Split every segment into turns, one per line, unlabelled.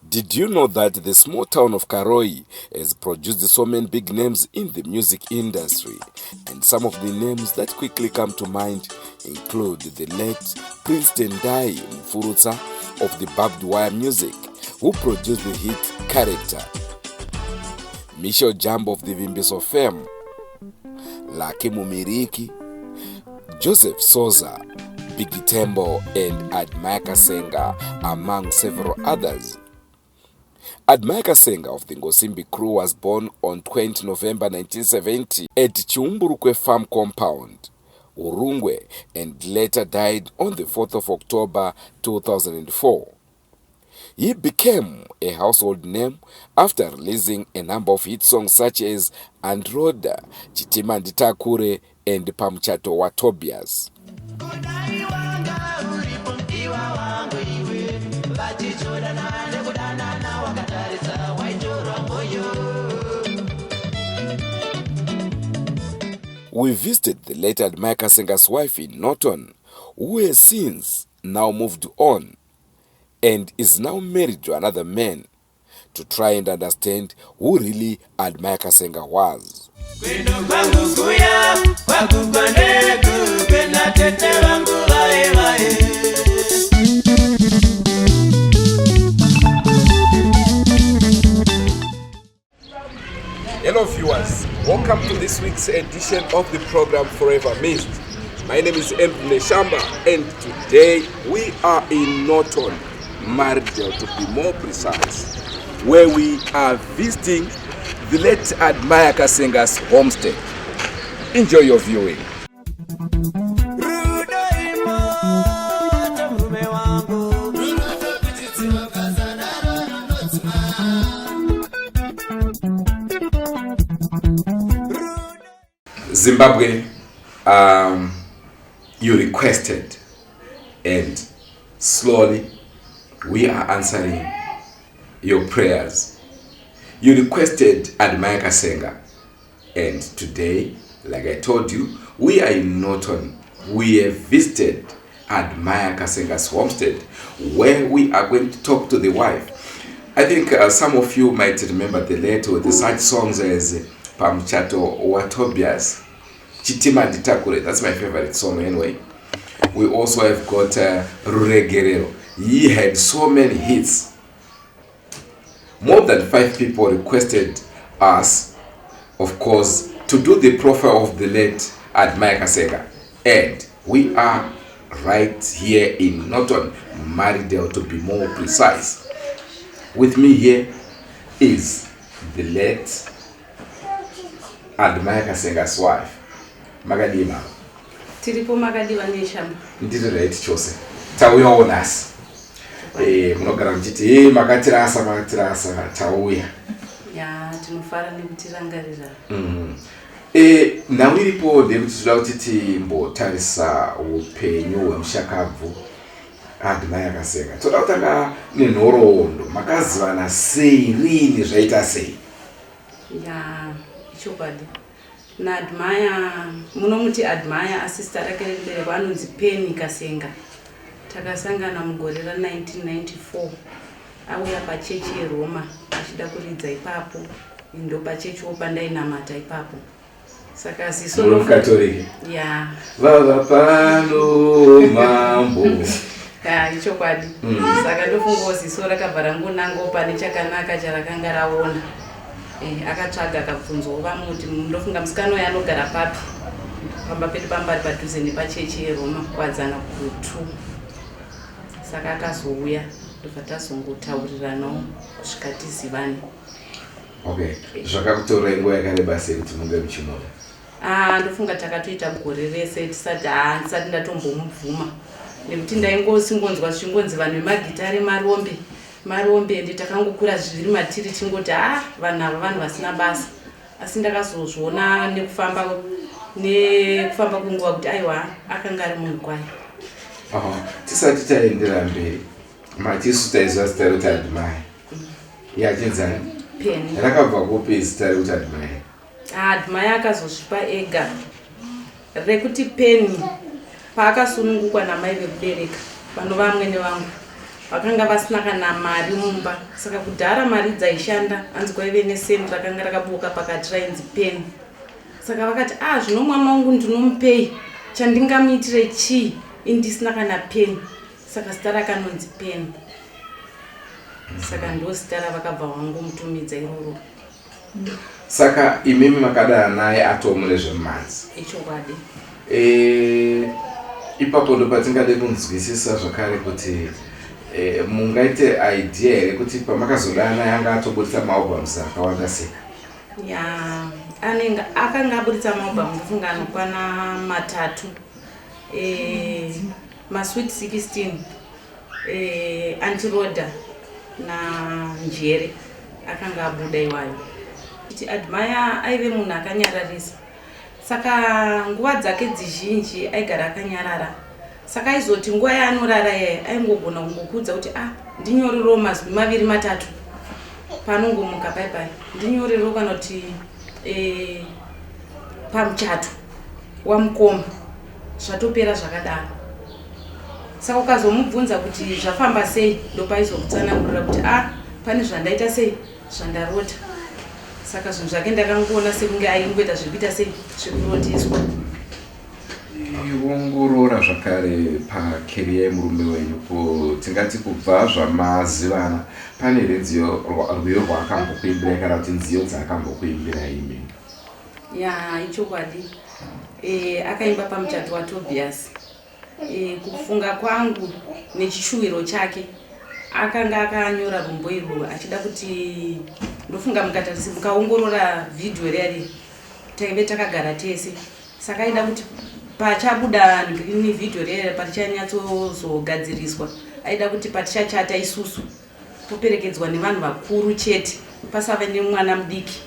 Did you know that the small town of Karoi has produced so many big names in the music industry? And some of the names that quickly come to mind include the late Prince Tendai Mfurutsa of the barbed wire music, who produced the hit Character, Michel Jambo of the Vimbiso fame, Laki Mumiriki, Joseph Souza, Biggie Tembo, and Admire Kasenga, among several others. Admire Kasenga of the Ngosimbi crew was born on 20 November 1970 at Chiumburukwe Farm Compound, Urungwe, and later died on the 4th of October 2004. He became a household name after releasing a number of hit songs such as Androda, Chitima Nditakure, and Pamchato wa Tobias. We visited the late Admire Kasenga's wife in Norton, who has since now moved on and is now married to another man, to try and understand who really Admire Kasenga was. Hello viewers, welcome to this week's edition of the program Forever Missed. My name is Andrew Neshamba, and today we are in Norton, Maridel to be more precise, where we are visiting the late Admire Kasenga's homestead. Enjoy your viewing. Zimbabwe, you requested, and slowly we are answering your prayers. You requested Admire Kasenga, and today, like I told you, we are in Norton. We have visited Admire Kasenga's homestead, where we are going to talk to the wife. I think some of you might remember the late with such songs as Pamchato wa Tobias, Chitima Nditakure. That's my favorite song anyway. We also have got Rure Guerrero. He had so many hits. More than 5 people requested us, of course, to do the profile of the late Admire Kasenga. And we are right here in Norton, Maridel to be more precise. With me here is the late Admire Kasenga's wife. Magadima.
Tiripo Magadiwa Neshamba.
Ndiri right chose. Tauya onasi. Munogara mchiti makatirasa tauya.
Ya, tinofara nekutirangarira.
Nawe iripo ndekuti toda kuti timbotarisa upenyu hwemushakabvu Admire Kasenga. Toda kutanga nenhoroondo. Makazivana sei, rini zvaita sei?
Ya, chokwadi. Na Admire, munomuti Admire asista rake rekubereka anonzi Penny Kasenga. Takasangana mugore ra1994. Auya pachechi yeRoma achida kuridza ipapo. Ndo pachechi wopandainamata ipapo. Saka ziso
Catholic.
Ya.
Vava pano mambo.
Ya, ichokwadi. Saka ndofunga ziso rakabvara ngonango pane chakanaka charakanga raona. Akatsvaga akabvunzwa vamuti ndofunga musikano yanogara papi. Pamba pedu pambari padhuze nepachechi yeRoma kwadzana ku2. Saka akazouya ndobva tazongotauriranawo kusvika tizivane.
Okay. Zvakakutora nguva yakareba sei kuti munge muchimuda?
Ndofunga takatoita gore rese tisati ndatombomubvuma. Nekuti ndaingosingonzwa zvichingonzi vanhu vemagitari marombe ende takangokura zviri matiri tingoti vanhu ava vanhu vasina basa. Asi ndakazozviona nekufamba kwenguva kuti aiwa akanga ari munhu kwaye.
Tisati taendera mberi, matisu taiziva zita rekuti Admire. Yachinzani?
Penny.
Rakabva kupi zita rekuti Admire?
Admire akazosvipa ega rekuti Penny paakasunungukwa namai vekubereka vanova vamwe nevangu vakanga vasina kana mari mumba. Saka kudhara mari dzaishanda hanzi kwaive neseni rakanga rakabuka pakati rainzi peni. Saka vakati zvino mwana wangu ndinomupei chandingamuitire chii indisina kana peni. Saka zita rakanonzi peni. Saka ndo zita ravakabva vangomutumidza iroro.
Saka imimi makadara naye atomure zvemanzi.
Ichokwadi.
Ipapo ndo patingade kunzwisisa zvakare kuti mungaite idea here kuti pamakazodana naye anga atobudisa maalbums akawanda sei?
Akanga abudisa maalbum kufunga anokwana 3. Masweet 16, Antiroda na Njere akanga abuda iwayo. Admire aive munhu akanyararisa. Saka nguva dzake dzizhinji aigara akanyarara. Saka aizoti nguva yaanorara aingogona kungokudza kuti ndinyorerewo mazwi 2-3 panongomuka bye ndinyorerewo kana kuti pamuchato wamukoma zvatopera zvakadaro. Saka ukazomubvunza kuti zvafamba sei ndopaizokutsanangurira kuti pane zvandaita sei zvandarota. Saka zvinhu zvake ndakangoona sekunge aingoita zvekuita sei zvekurotiswa.
Iongorora zvakare pacareer yemurume wenyu tingati kubva zvamazivana pane rwiyo rwaakambokuimbira kana kuti nziyo dzaakambokuimbira imi?
Ichokwadi. Akaimba pamuchato waTobias. Kufunga kwangu nechishuwiro chake akanga akanyora rumbo irwo achida kuti ndofunga mukatarisa mukaongorora video reri taive takagara tese. Saka aida kuti pachabuda ni video reri patichanyatsozogadziriswa aida kuti patichachata isusu poperekedzwa nevanhu vakuru chete pasave nemwana mudiki.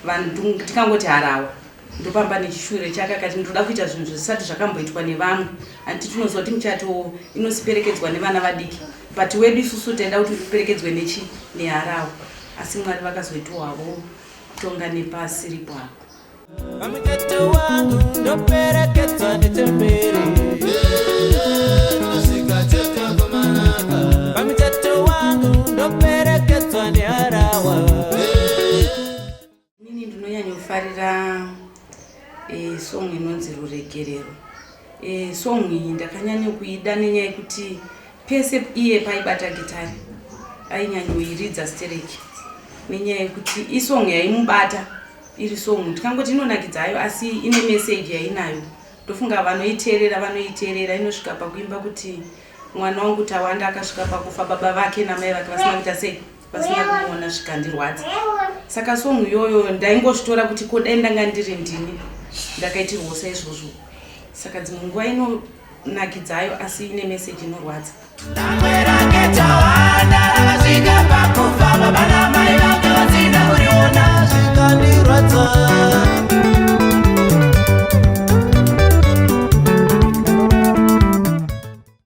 Vanhu tikangoti harawa ndopamba nechishuwiro chake akati ndoda kuita zvinhu zvisati zvakamboitwa nevamwe. Handiti tinozoti muchato inosiperekedzwa nevana vadiki but wedu isusu taida kuti uperekedzwe neharawa. Asi Mwari vakazoitwawo kutonga nepasi ripo apo.
Pamuchato wangu ndoperekedzwa netembere. Pamuchato wangu ndoperekedzwa neharawa.
Inini ndinonyanyofarira song inonzi Ruregerero. Song iyi ndakanyanya kuida nenyaya yekuti pese iye paibata gitari ainyanyoiridza stereki nenyaya yekuti isong yaimubata iri song tikangoti inonakidzayo asi ine message yainayo. Ndofunga vanoiteerera inosvika pakuimba kuti mwana wangu Tawanda akasvika pakufa baba vake namai vake vasina kuita sei vasina kumuona zvikandirwadza. Saka song iyoyo ndaingozvitora kuti kodai ndanga ndiri ndini ndakaitirwo saizvozvo. Saka dzimwe nguva inonakidzayo asi ine message inorwadza.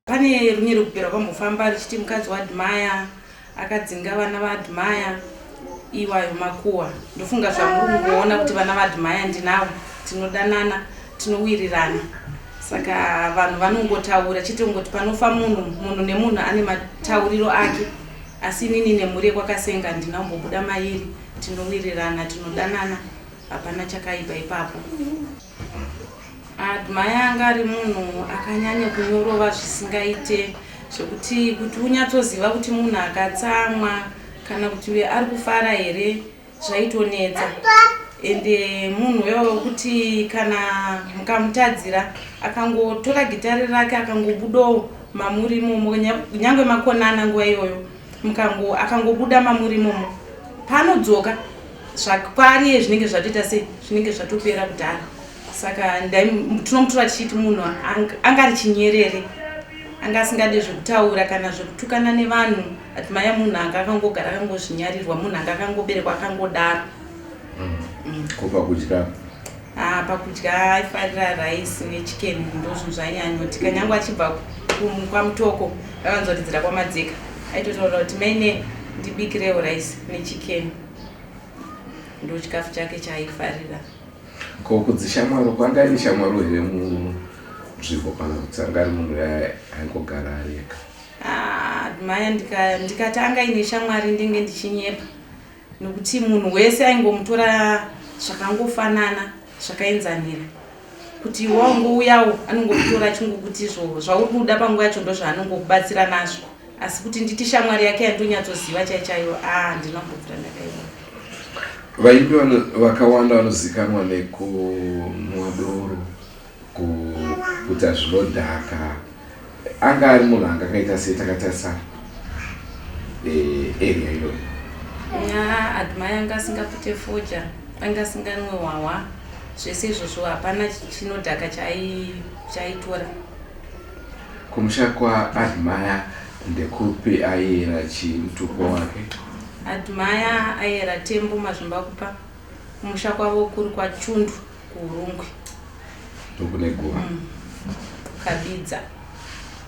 Pane rumwe rukupera kwambofamba richiti mukadzi waAdmire akadzinga vana vaAdmire iwayo makuwa. Ndofunga zvamuri kuona kuti vana vaAdmire ndinavo tinodanana tinowirirana. Saka vanhu vanongotaura chete ngoti panofa munhu nemunhu ane matauriro ake. Asi inini nemhuri yeKwaKasenga ndinambobuda mairi tinowirirana tinodanana hapana chakaipa ipapo. Admire anga ari munhu akanyanya kunyorova zvisingaite zvekuti kuti unyatsoziva kuti munhu akatsamwa kana kuti ari kufara here zvaitonetsa. Ende munhu wewe kuti kana mukamutadzira akangotora gitari rake akangobudawo mamuri imomo nyangwe makonana nguva iyoyo akangobuda mamuri imomo panodzoka zvakwariye zvinenge zvatoita sei zvinenge zvatopera kudhara. Saka tinomutora tichiti munhu anga ari chinyerere anga asingade zvekutaura kana zvekutukana nevanhu. Admire munhu anga akangogara akangozvinyarirwa munhu anga akangoberekwa akangodaro.
Kupa kudya?
Pakudya aifarira raisi nechikeni ndozvinhu zvainyanyoti. Kanyangwe achibva kwamutoko aivanzoridzira kwamadzeka aitotaura kuti maine ndibikirewo raisi nechikeni. Ndo chikafu chake chaaifarira.
Kudzishamwaro kwanga iri shamwaro here munzvimbo kana kuti anga ari munhu aingogara ari ega?
admaya ndikati anga ine shamwari ndinge ndichinyepa nekuti munhu wese aingomutora zvakangofanana zvakaenzanira kuti waungouyawo anongokutora achingokuti zvauri kuda panguva yacho ndo zvaanongokubatsira nazvo asi kuti nditi shamwari yake yandonyatsoziva chaichaiyo ndinambobvira ndakaiona.
Vaimbi vakawanda vanozikanwa nekunwa doro, kuita zvinodhaka. Anga ari munhu angakaita sei takatarisa area iyoyo?
Admaya anga asingapute foja, anga asinganwe hwahwa, zvese izvozvo hapana chinodhaka chaitora.
Kumusha kwaAdmaya ndekupi aiyera chimutupo wake?
Admaya aiyera Tembo Mazvimbakupa, kumusha kwavo kuri kwaChundu kuUrungwe.
Ndokune Guva.
Kabidza.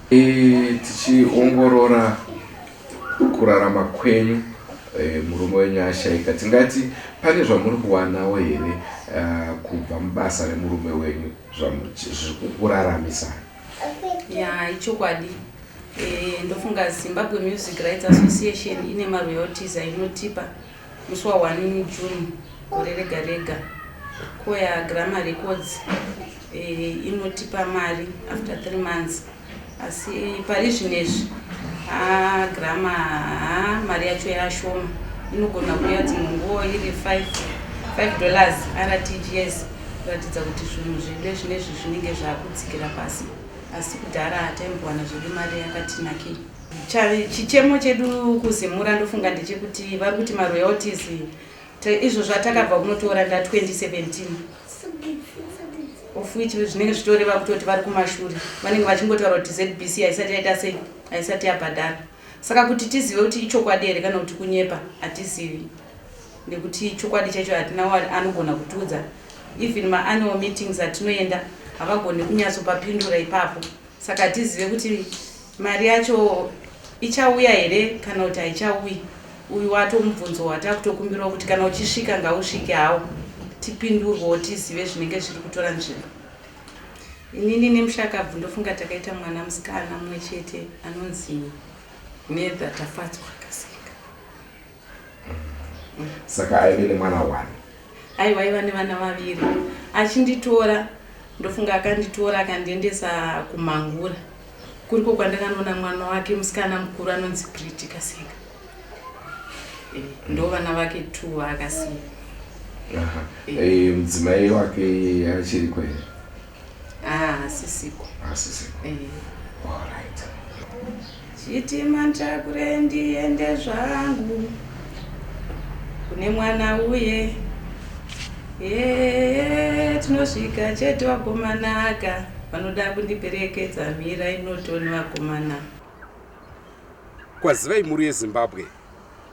Tichiongorora kurarama kwenyu murume wenyu ashaika, tingati pane zvamuri kuwanawo here kubva mubasa remurume wenyu zviri kukuraramisa?
Ichokwadi. Ndofunga Zimbabwe Music Rights Association ine maroyalties ainotipa musi wa 1 June gore rega rega. Koya Grammar Records inotipa mari after 3 months. Asi pari zvinezvi Grammar mari yacho yashoma, inogona kuya dzimunguwo iri $5 RTGS, kuratidza kuti zvinhu zvide zvinezvi zvinenge zvakutsikira pasi. Asi kudhara hataimbowana zviri mari yakatinakei. Chichemo chedu kuzemura ndofunga ndechekuti vari kuti maroyalties izvo zvatakabva kunotora nda 2017 of which zvinenge zvitoreva kutoti vari kumashure vanenge vachingotaura kuti ZBC haisati yaita sei, haisati yabhadhara. Saka kuti tizive kuti ichokwadi here kana kuti kunyepa hatizivi, nekuti chokwadi chacho hatina anogona kutiudza. Even ma-annual meetings atinoenda havagoni kunyatsopapindura ipapo. Saka hatizive kuti mari yacho ichauya here kana kuti haichauyi. Uyu watomubvunzo watakutokumbirawo kuti kana uchisvika ngausvike hawo tipindurwewo tizive zvinenge zviri kutora nzvimbo. Inini nemushakabvu ndofunga takaita mwana musikana mumwe chete anonzi Nether Tafatswa Kasenga.
Saka aive nemwana 1?
Aiwa, aiva nevana vaviri. Achinditora ndofunga akanditora akandiendesa kuMangura, kuriko kwandakanoona mwana wake musikana mukuru anonzi Pretty Kasenga. Ndo vana vake 2 akasiya.
Mudzimai wake achiri kwere?
Asisiko.
Asisiko. Alright.
Chitima ntakure ndiende zvangu kune mwana uye tinosvika chete vagomanaka vanoda kundiperekedza mira inotoni vagomana.
Kwazivai muri yeZimbabwe,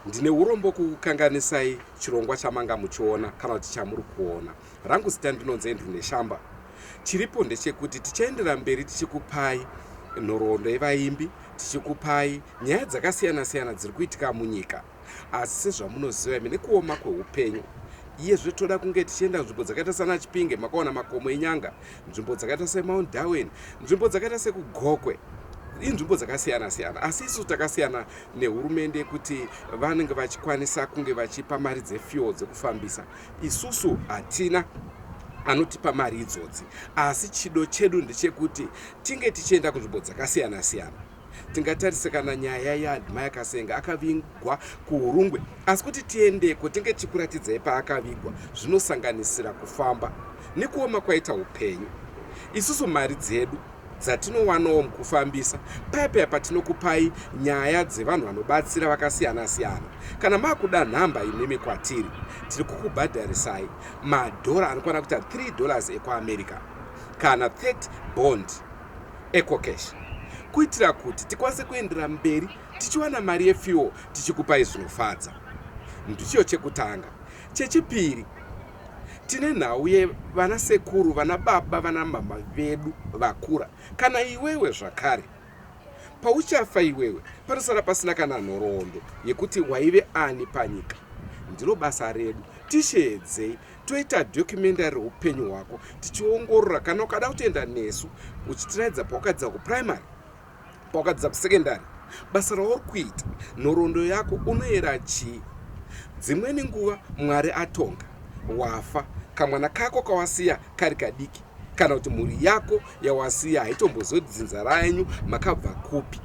ndine urombo kukanganisai chirongwa chamanga muchiona kana kuti chamuri kuona. Rangu zita ndinonzi Andrew Neshamba. Chiripo ndechekuti tichaendera mberi tichikupai nhoroondo yevaimbi, tichikupai nyaya dzakasiyana siyana dziri kuitika munyika. Asi sezvamunoziva imi nekuoma kweupenyu, iyezve toda kunge tichienda nzvimbo dzakaita sana Chipinge, makaona makomo enyanga, nzvimbo dzakaita seMount Darwin, nzvimbo dzakaita sekugokwe, inzvimbo dzakasiyana siyana. Asi isu takasiyana nehurumende kuti vanenge vachikwanisa kunge vachipa mari dzefuel dzekufambisa. Isusu hatina anotipa mari idzodzi, asi chido chedu ndechekuti tinge tichienda kunzvimbo dzakasiyana siyana. Tingatarisa kana nyaya yaAdmaya Kasenga akavigwa kuUrungwe, asi kuti tiendeko tinge tichikuratidzai paakavigwa zvinosanganisira kufamba nekuoma kwaita upenyu. Isusu mari dzedu dzatinowanawo mukufambisa paya patinokupai nyaya dzevanhu vanobatsira vakasiyana siyana. Kana makuda nhamba inemi kwatiri, tiri kukubhadharisai madhora anokwana kuita $3 ekuAmerica kana 30 bond ecocash, kuitira kuti tikwanise kuendera mberi tichiwana mari yefuel tichikupai zvinofadza. Ndicho chekutanga. Chechipiri, tine nhau yevana sekuru, vana baba, vana mama vedu vakura. Kana iwewe zvakare, pauchafa iwewe panosara pasina kana nhoroondo yekuti waive ani panyika. Ndiro basa redu, tishedzei toita documentary upenyu hwako, tichiongorora kana ukada kutoenda nesu uchitiraidza paukadzidza kuprimary, paukadzidza kusekendary, basa rauri kuita nhoroondo yako unoyera chii? Dzimweni nguva Mwari atonga, wafa, kamwana kako kawasiya kari kadiki, kana kuti mhuri yako yawasiya haitombozoti dzinza ranyu makabva kupi.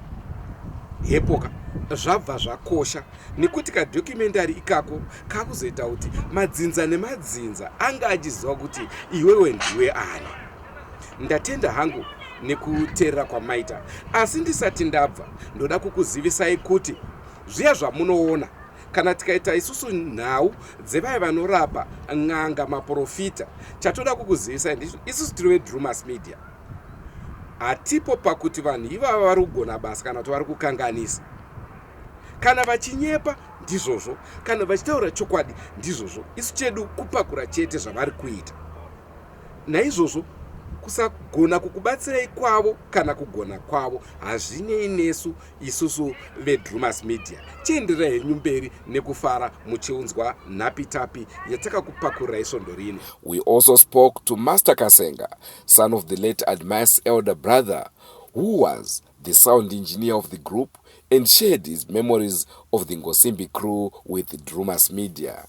Hepoka zvabva zvakosha nekuti kadhokumentari ikako kakuzoita kuti madzinza nemadzinza anga achiziva kuti iwewe ndiwe ani. Ndatenda hangu nekuteerera kwamaita, asi ndisati ndabva ndoda kukuzivisai kuti zviya zvamunoona kana tikaita isusu nhau dzevaya vanorapa n'anga maprofita, chatoda kukuzivisai isusu tiri veDrumas Media hatipo pakuti vanhu ivava vari kugona basa kana kuti vari kukanganisa. Kana vachinyepa ndizvozvo, kana vachitaura chokwadi ndizvozvo. Isu chedu kupakura chete zvavari kuita. Naizvozvo kusagona kukubatsirai kwavo kana kugona kwavo hazvinei nesu isusu veDrumas Media. Chienderai henyu mberi nekufara muchiunzwa nhapitapi yatakakupakurirai svondo rino.
We also spoke to Master Kasenga, son of the late Admire's elder brother, who was the sound engineer of the group, and shared his memories of the Ngosimbi crew with Drumas Media.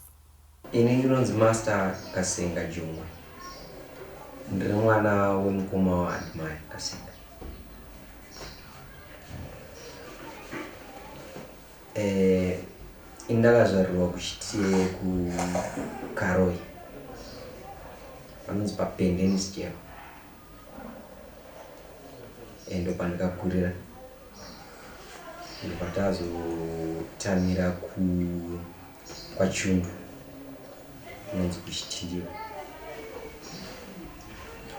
Ini ndinonzi Master Kasenga Jumwa. Ndiri mwana wemukoma wa Admire Kasenga. Indakazvarirwa kuKaroi. Panonzi paPendennis jail. Ndo pandakakurira. Ndopatazotamira kwaChundu. Inonzi kuChitindiro.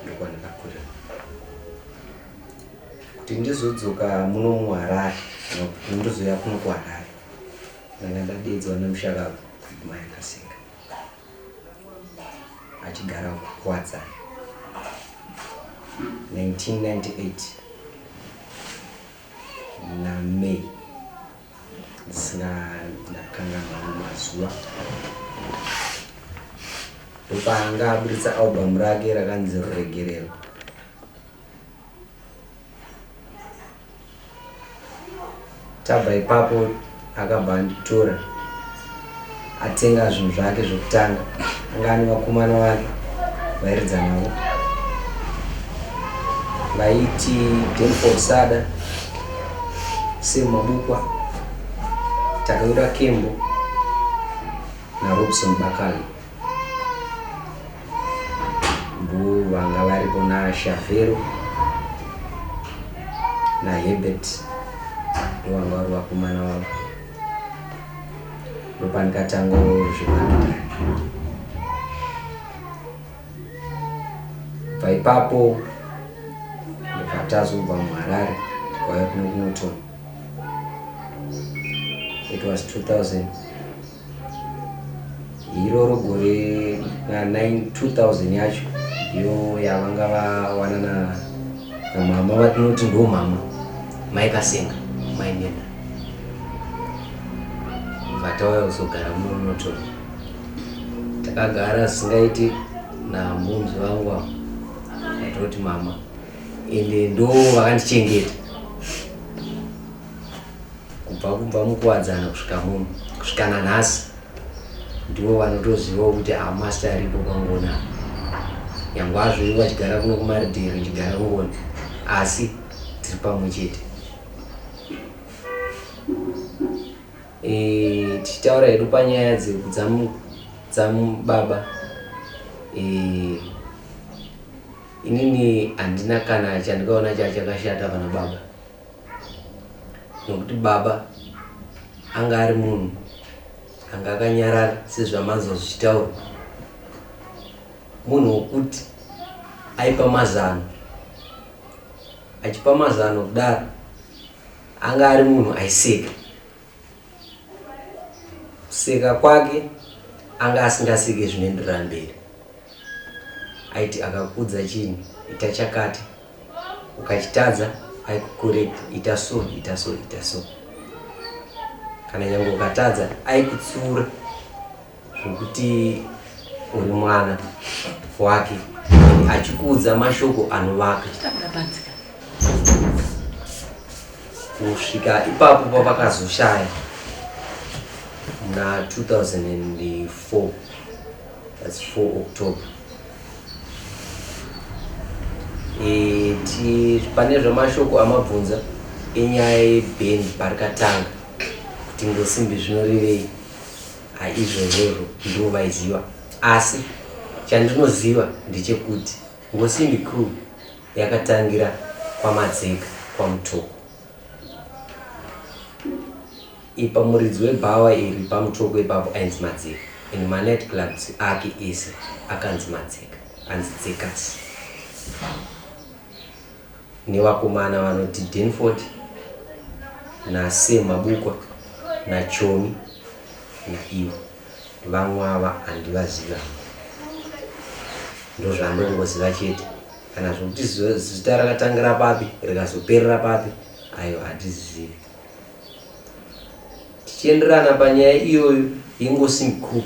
Ndopandakakurira. Kuti ndizodzoka muno muHarare, kuti ndizoya kuno kuHarare. Ndakadaidzwa nemushaka Admire Kasenga. Achigara kuWadzana. 1998 na May. Ndakangana mazuva. Ndopanga abuditsa album rake rakanzi Regerero. Tabva ipapo akabva anditora atenga zvinhu zvake zvokutanga. Anga ane vakomana vake vairidza navo vaiti Denford Sada, Sem Mabukwa, Takauda Kembo na Robson Bakali. Ndo vanga varipo na Shavero na Hebert, ndo vanga vari vakomana vavo. Ndopandikatanga zvevanhu. Paipapo ndikatazobva muHarare ndikauya kuno kuNoton. It was 2000. Iroro gore na 2000 yacho ndiyo yavanga vawanana namama vatinoti ndo mama Mai Kasenga, Mai Nenda. Vatauya kuzogara muno muNoton. Takagara singaiti namunzi vangu aitoti mama ende ndo vakandichengeta kubva mukuwadzana kusvika muno kusvika nanhasi. Ndivo vanotoziva kuti master aripo kwangona. Nyangwazvo ivo vachigara kuno kuMaridheri vachigara kungona, asi tiri pamwe chete. Tichitaura hedu panyaya dzamubaba, inini handina kana chandikaona chakashata pana baba. Nokuti baba anga ari munhu anga akanyarara sezvamanzwa zvichitaura. Munhu wokuti aipa mazano. Achipa mazano kudaro anga ari munhu aiseka. Kuseka kwake anga asingaseke zvinoenderera mberi. Aiti akakudza chinhu ita chakati, ukachitadza aikucorrect, ita so. Kana nyange ukatadza aikutsura zvokuti uri mwana wake, achikuudza mashoko anovaka. kusvika ipapo pavakazoshaya muna 2004, that's 4 October. Pane zvamashoko amabvunza enyaya yebhendi parikatanga kuti ngosimbi zvinorevei, haizvozvozvo ndovaiziva. Asi chandinoziva ndechekuti ngosimbi crew yakatangira kwamadzeka kwamutoko. Ipa muridzi webhawa iri pamutoko ipapo ainzi Madzeka, and manight clubs ake ese akanzi Madzeka, anzi Dzekasi. Nevakomana vanoti Denford naSem Mabukwa naChomi naivo. Vamwe ava handivaziva, ndozvandongoziva chete. Kana zvokuti zita rakatangira papi rikazoperera papi, ayo hatizivi. Tichienderana panyaya iyoyo yengosimbi crew,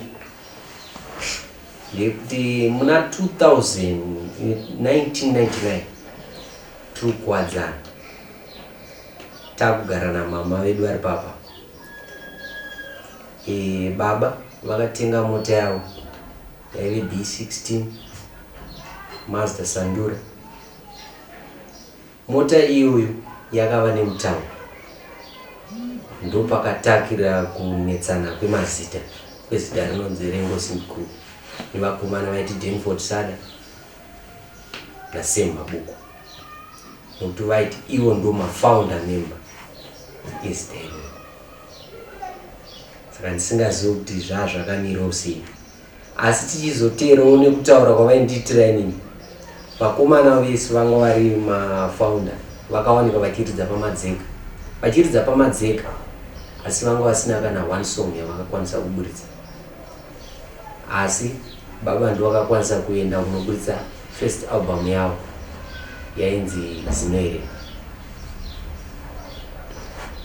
ndekuti muna 1999 tikuwadzana, takugara namama vedu vari papa. Baba vakatenga mota yavo yaive B16 Mazda Sandura. Mota iyoyo yakava nemutauro, ndopakatakira kunetsana kwemazita kwezita rinonzi rengosimbi crew nevakomana vaiti Denford Sada naSem Mabukwa, nokuti vaiti ivo ndo mafounder member ezita iro. Saka ndisingazivi kuti zvazvakamirawo sei, asi tichizoteerawo nekutaura kwavaindiitira inini, vakomana vese vanga vari mafounder vakawanikwa vachiridza pamadzeka, vachiridza pamadzeka, asi vanga vasina kana one song yavakakwanisa kuburitsa. Asi baba ndo vakakwanisa kuenda kunoburitsa first album yavo yainzi Zinoerema.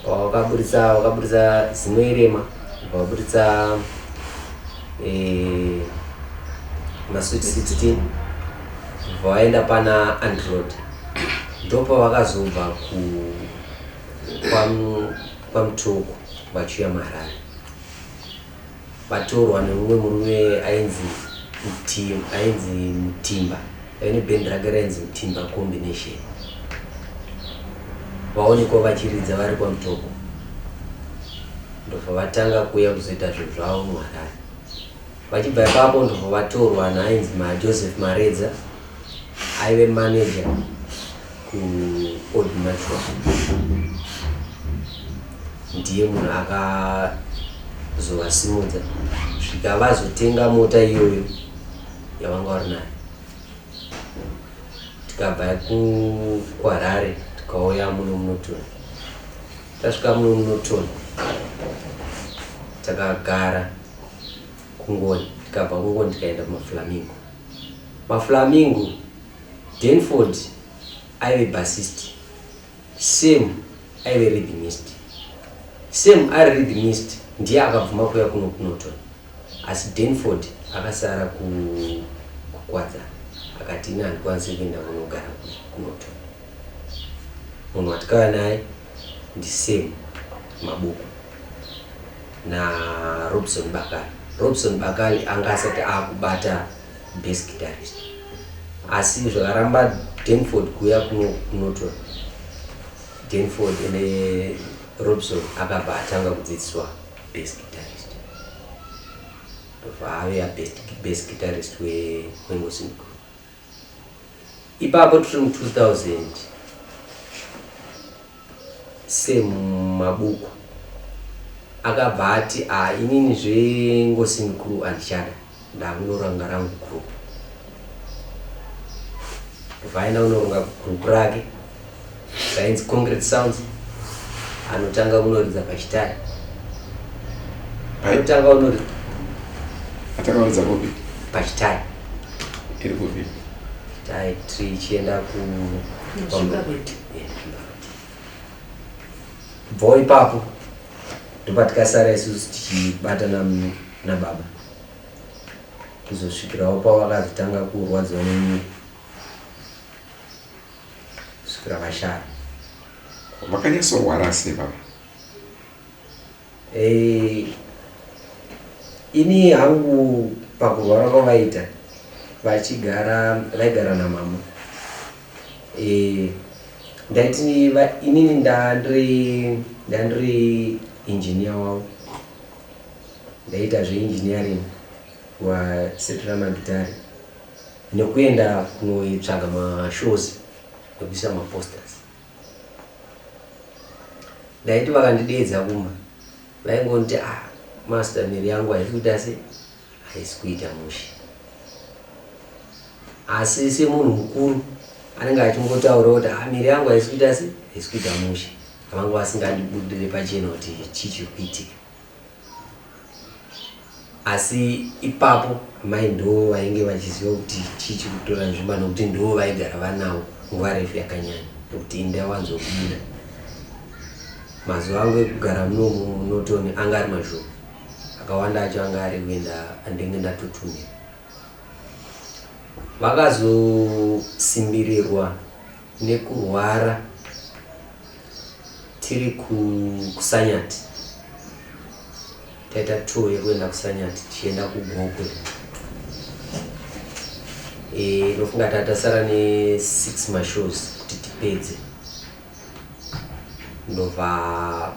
Vakaburitsa Zinoerema, vakaburitsa Masweet 16, vaenda pana Android, ndopa vakazobva kwamutoko vachiuya Marare. Vatorwa nemumwe murume ainzi Mutimba, aine band rake rainzi Mutimba Combination. Vaonekwa vachiridza vari kwamutoko, ndobva vatanga kuuya kuzoita zvinhu zvavo muHarare. Vachibva ipapo ndobva vatorwa nainzi Joseph Maredza, aive manager kuOld Metro. Ndiye munhu akazovasimudza kusvika vazotenga mota iyoyo yavanga vari nayo. Tikabva kuHarare tikauya muno munotoni. Tasvika muno munotoni takagara kuNgoni, tikabva kuNgoni tikaenda kumaFlamingo. MaFlamingo, Denford aive bassist, Sem aive rhythmist. Sem ari rhythmist ndiye akabvuma kuuya kuno kunotoni, asi Denford akasara kukwadzana, akati ina handikwanisi kuenda kunogara kunotoni. Munhu watikauya naye ndiSem Mabukwa naRobson Bakali. Robson Bakali anga asati akubata bass guitarist, asi zvakaramba Denford kuuya kunotoni, Denford ene Robson akabva atanga kudzidziswa bass guitarist, ndobva ave bass guitarist weNgosimbi Crew. Ipapo tiri mu2000 Sem Mabukwa akabva ati inini zveNgosimbi Crew handichada, ndakunoronga rangu group. Vaenda kunoronga group rake rainzi Concrete Sounds, anotanga kunoridza pachitare. Anotanga kunoridza
kupi
pachitare
iri kupi
tichienda bvo ipapo ndopa tikasara isusu tichibatana nababa kuzosvikirawo pavakazotanga kurwadziwa nemiri kusvikira vashara.
Vakanyatsorwara sei baba?
Ini hangu pakurwara kwavaita vaigara namama. Ndaiti inini ndandiri engineer wavo, ndaita zveengineering wasetura magitari nekuenda kunoitsvaga mashows ekuisa maposters. Ndaiti vakandidedza kumba vaingonti master, miri yangu haisi kuita sei, haisi kuita mushe. Asi semunhu mukuru anenge achingotaura kuti miri yangu haisi kuita sei, haisi kuita mushe, havanga vasingandibudire pachena kuti chii kuitika. Asi ipapo mai ndo vainge vachiziva kuti chii kutora nzvimbo, nokuti ndo vaigara vanavo nguva refu yakanyanya, nokuti ndawanzobuda. Mazuva angu ekugara munomu notoni anga ari mashoma, akawanda acho anga ari kuenda andenge ndatotumira. Vakazosimbirwa nekurwara tiri kusanyati, taita tour yekuenda kusanyati tichienda kugogwe. Ndofunga tatasara ne6 mashows kuti tipedze. Ndobva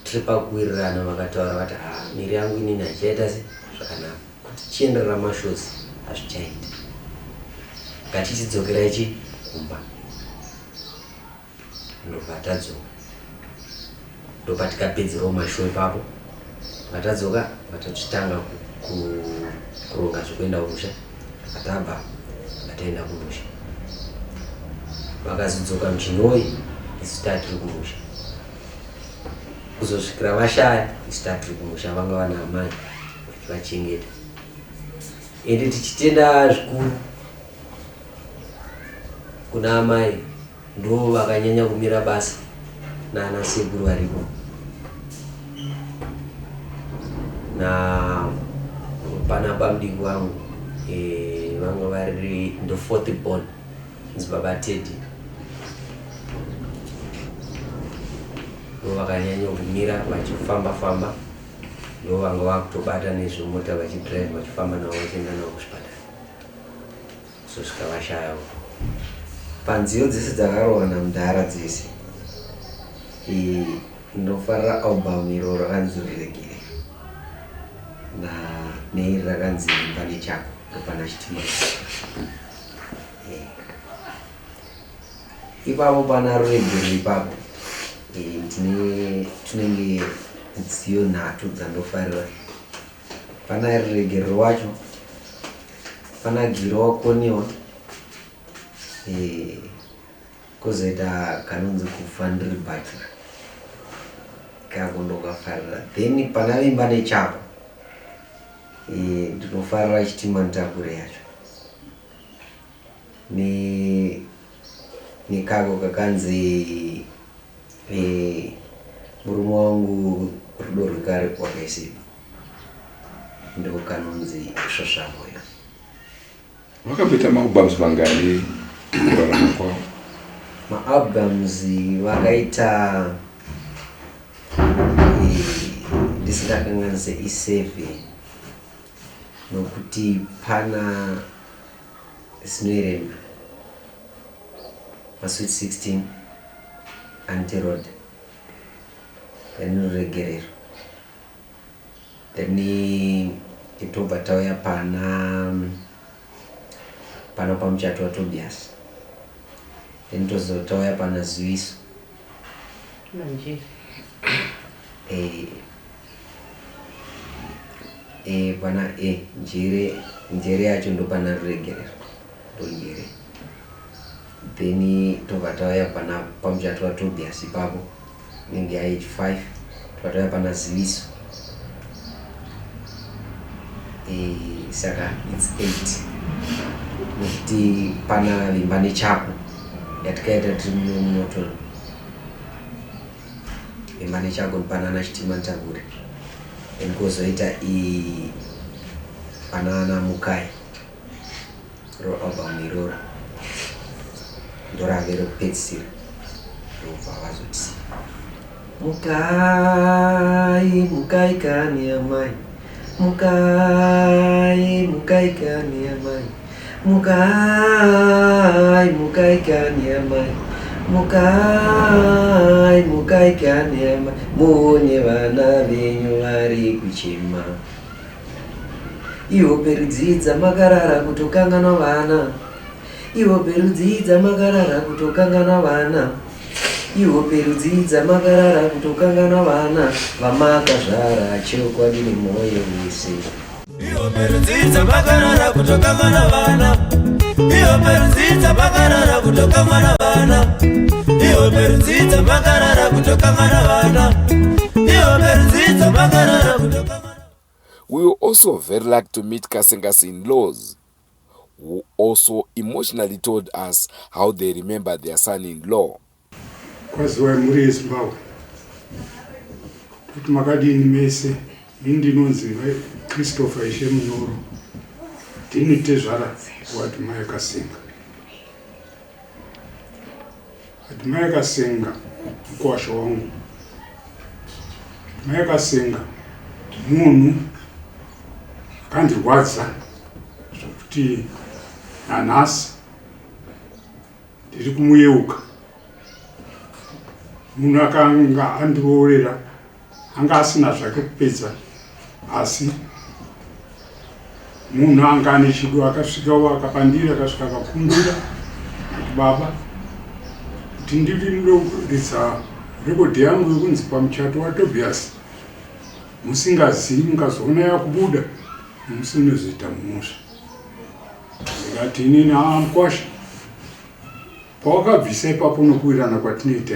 tiri pakuwirirana vakataura vati miri yangu inini hachichaita se zvakanaka, kuti chienderera mashows hazvichaita, ngatichidzokera ichi kumba. Ndobva tadzoka, ndobva tikapedzerawo mashow ipapo. Vatadzoka vatachitanga kuronga zvekuenda kumusha, vatabva vataenda kumusha. Vakazodzoka muchinoyi, isu tatiri kumusha. Kuzosvikira vashaya, isu tatiri kumusha, vanga vana amai vachivachengeta. Ende tichitenda zvikuru kuna amai, ndo vakanyanya kumira basa nana sekuru varipo. Na panapa mudiki wangu vanga vari ndo 4th born, nzi baba Teddy, ndo vakanyanya kumira vachifamba, ndo vanga vakutobata nezvemota vachidrive vachifamba navo vachienda navo kuzvipatara. Kusvika vashaya panziyo dzese dzakarohana mundara dzese. Ndofarira album iro rakanzi Regere neiri rakanzi Pane Chako ndopana chitima. Ipapo pana Regere ipapo tunenge nziyo nhatu dzandofarira. Pana Regere wacho, pana Giro wakoniwa, kozoita kanonzi Kufandiri Butler, kako ndokafarira. Then pana Pane Chako ndinofarira chitima Ntakure yacho, nekako kakanzi murume wangu Rudo Rwekare wakaisiva, ndo kanonzi Svosvamoyo.
Vakapeta maalbums mangani kurarama kwavo?
Maalbums vakaita ndisingakanganise i7, nokuti pana zinoerema maSweet 16, Anti-Road, then Regerero, then itobva tauya pana pamuchato waTobias, then tozotauya pana Ziviso pana njere yacho ndo pana Regerero ndonjere. Then tobva tauya pana pamuchato waTobias ipapo nenge ya85, tobva pana Ziviso. Saka it's 8, nokuti pana Pane Chako yatikaita tiri munoto. Pane Chako pana ana chitima Ntakure, then kozoita pana ana Mukai, ro album iroro ndo rave rekupedzisira. ndobva vazotisiya. Mukai kani amai, mukai kani amai, mukai kani amai, mukai kani amai, muone vana venyu vari kuchema. Ivo perudzidza makarara kutokangana vana, ivo perudzidza makarara kutokangana vana, ivo perudzidza makarara kutokangana vana, vamakazvara chokwadi nemwoyo wese.
Ivo perudzidza makarara kutokangana vana, ivo perudzidza makarara kutokangana vana, ivo perudzidza makarara kutokangana vana, ivo perudzidza makarara kutokangana.
We were also very lucky to meet Kasenga's in-laws, who also emotionally told us how they remember their son-in-law.
Kwaziwa muri yeZimbabwe kuti makadini mese ndinonzi Christopher Ishemunoro ndinitezvara wati mai Kasenga. Ati mai Kasenga mkwasha wangu. Mai Kasenga munhu akandirwadza zvokuti nanhasi ndiri kumuyeuka. Munhu akanga andiroorera anga asina zvake kupedza, asi munhu anga ane chido akasvikawo akapandira akasvika akakumbira kuti baba kuti ndiri ndokuridza rekodhi yangu yekunzi pamuchato waTobias musingazivi mukazoona yakubuda musinozoita musha. Ndikati inini mukwasha pawakabvisa ipapo nokuwirana kwatinoita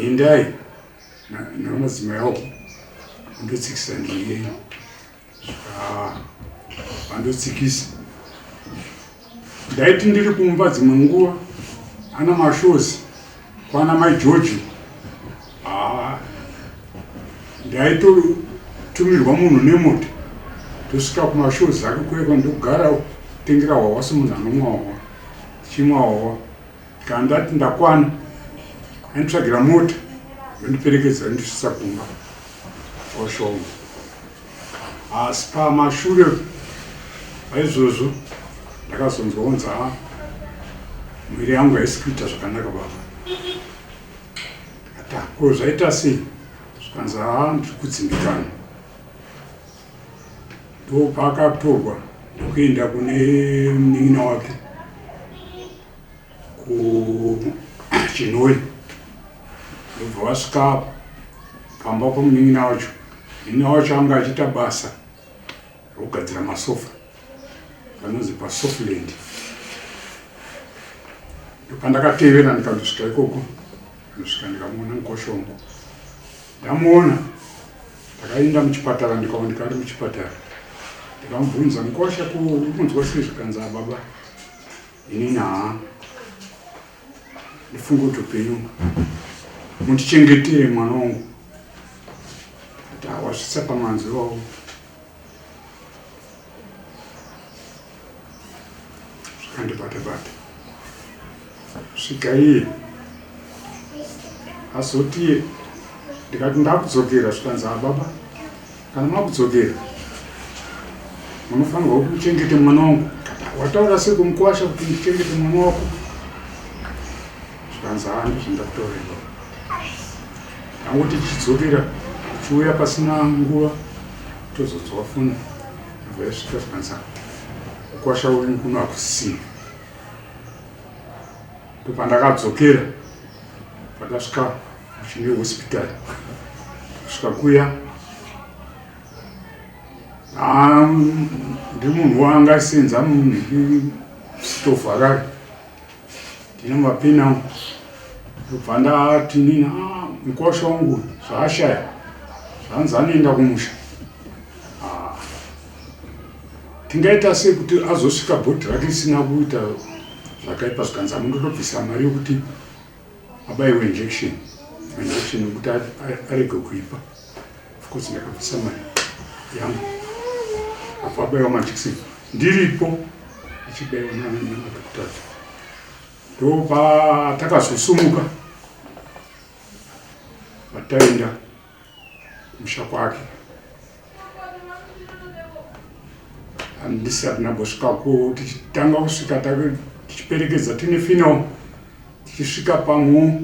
endai namadzimai avo andotsikisa ndiri yenyu. Vandotsikisa ndaiti ndiri kumba dzimwe nguva ana mashozi kwana mai George ndaitotumirwa munhu nemota tosvika kumashozi ake kuyepa ndogara kutengera hwawa semunhu anomwa hwawa chimwa hwawa. Kana ndati ndakwana anditsvagira mota yondiperekedza ndisvisa kumba kwashoma. Asi pamashure paizvozvo ndakazonzwa kunzi mwiri yangu haisi kuita zvakanaka baba. Ndikati ko zvaita sei? Zvikanzi ndiri kudzimbikana. Ndopakatorwa ndokuenda kune munin'ina wake kuChinoi. Ndobva vasvika pamba pomunin'ina wacho. Munin'ina wacho anga achiita basa rokugadzira masofa panonzi paSoftland. Ndopandakatevera ndikandosvika ikoko, ndosvika ndikamuona mukoshongo. Ndamuona ndakaenda muchipatara, ndikaoneka ari muchipatara. Ndikamubvunza mukosha kunzwa sei? Zvikanzi baba inini ndifunga kuti upenyu mundichengetere mwana wangu. Kuti wasvitsa pamanzi wawo. Zvakandibata-bata. Svika iye azoti ndikati ndakudzokera. Zvikanzi baba kana makudzokera unofanirwa kuti uchengete mwana wangu. Wataura sei kumukwasha kuti ndichengete mwana wako? Zvikanzi ndozvandakutaurira. Ndangoti tichidzokera tichiuya pasina nguva tozodzwa foni. Ndobva yasvika zvikanzi mukwasha wenyu kuno hakusisina. Ndopandakadzokera pandasvika kuChinoi hospital. Kusvika kuya ndi munhu wanga asenza musitofu akare ndine mapeni angu. Ndobva ndati nini mukwasha wangu zvaashaya zvanzi anoenda kumusha. Tingaita sei kuti azosvika bhodhi rake risina kuita zvakaipa? Zvikanzi ndotobvisa mari yokuti abaiwe injection yokuti arege kuipa. Of course ndakabvisa mari yangu apo abaiwa majekiseni ndiripo ichibaiwa namadhokotari. Ndopatakazosumuka taenda musha kwake andisati nambosvikako tichitanga kusvika tichiperekedza tine fino tichisvika pamwe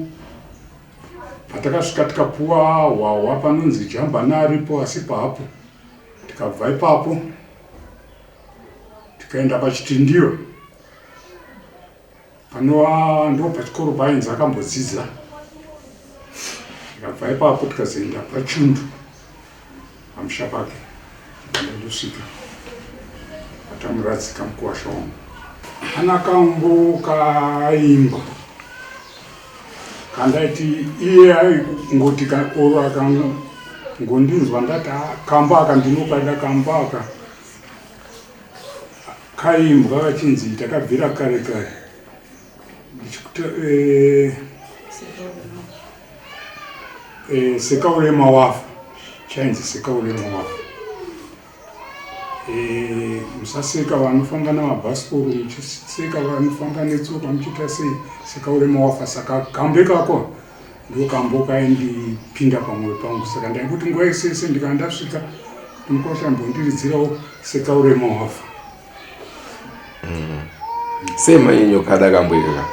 patakasvika tikapuwa hwahwa panonzi jambani aripo asi pahapo tikabva ipapo tikaenda pachitindiwa panova ndo pachikoro painzi akambodzidza tikabva ipapo tikazoenda pachundu pamusha pake ndosvika patamuradzika mukuwasha wangu anakambo kaimba kandaiti iye ngoti oro akangondinzwa ndati kamba aka ndinokaida kamba aka kaimbwa kachinzi takabvira kare kare sekaure mawafa chainzi sekaure mawafa musaseka vanofamba namabhasikoro muchiseka vanofamba netsoka muchiita sei sekaure mawafa saka kambe kako ndo kambo kaindipinda pamwoyo pangu saka ndaikuti nguva isese ndikanga ndasvika ndimukashambondiridzirawo sekaure mawafa
semanyenyo kada kamboikaka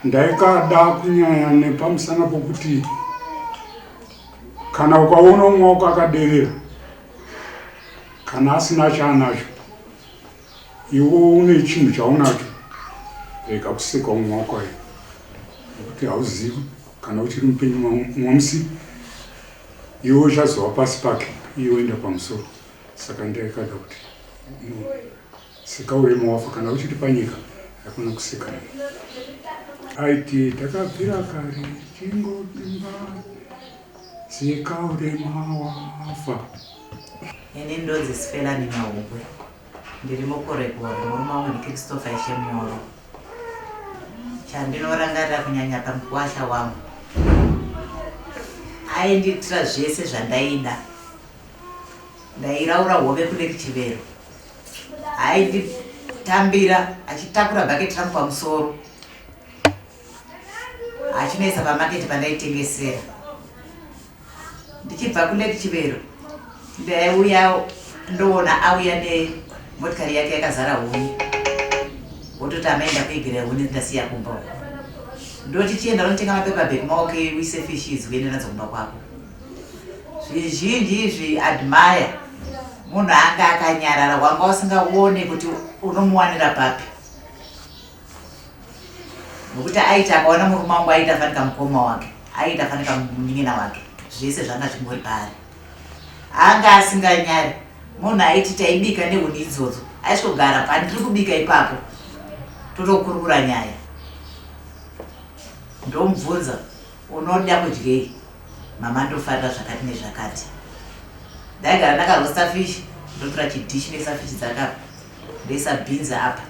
ndaikada kunyanya nepamusana pokuti kana ukaona umwe wako akaderera kana asina chaanacho iwo une chinhu chaunacho rega kuseka umwe wako ayo nekuti hauzivi kana uchiri mupenyu mwamusi iwo uchazova pasi pake iye oenda pamusoro saka ndaikada kuti sekaure mawafa kana uchiri panyika hakuna kusekana aiti takabvira kare chingodimba sekaure mawafa
ine ndonzi Sifelani Mahungwe ndiri mukorekoro murume wangu ndiChristopher Ishemnyoro. Chandinorangarira kunyanya pamukuwasha wangu ainditira zvese zvandaida. Ndairaura hove kune kuchivero ainditambira achitakura bhaketi rangu pamusoro achinoisa pamaketi pandaitengesera. Ndichibva kune kuchivero ndaiuya ndoona auya nemotikari yake yakazara huni wototi amaenda kuigirira huni ndasiya kumba uko ndotichienda unotenga mapepabheki maoko uise fishes uende nadzo kumba kwako. Zvizhinji izvi admire munhu anga akanyarara wanga usingaone kuti unomuwanira papi nokuti aiti akaona murume wangu aita afanika mukoma wake aita afanika munyina wake zvese zvanga zvingori paari anga asinganyari. Munhu aiti taibika nehuni idzodzo aisvogara pandiri kubika ipapo totokurukura nyaya ndomubvunza unoda kudyei mama ndofarira zvakati nezvakati. Ndaigara ndakarosta fishi ndotora chidhishi nesafishi dzakapa ndoisa bhinzi apa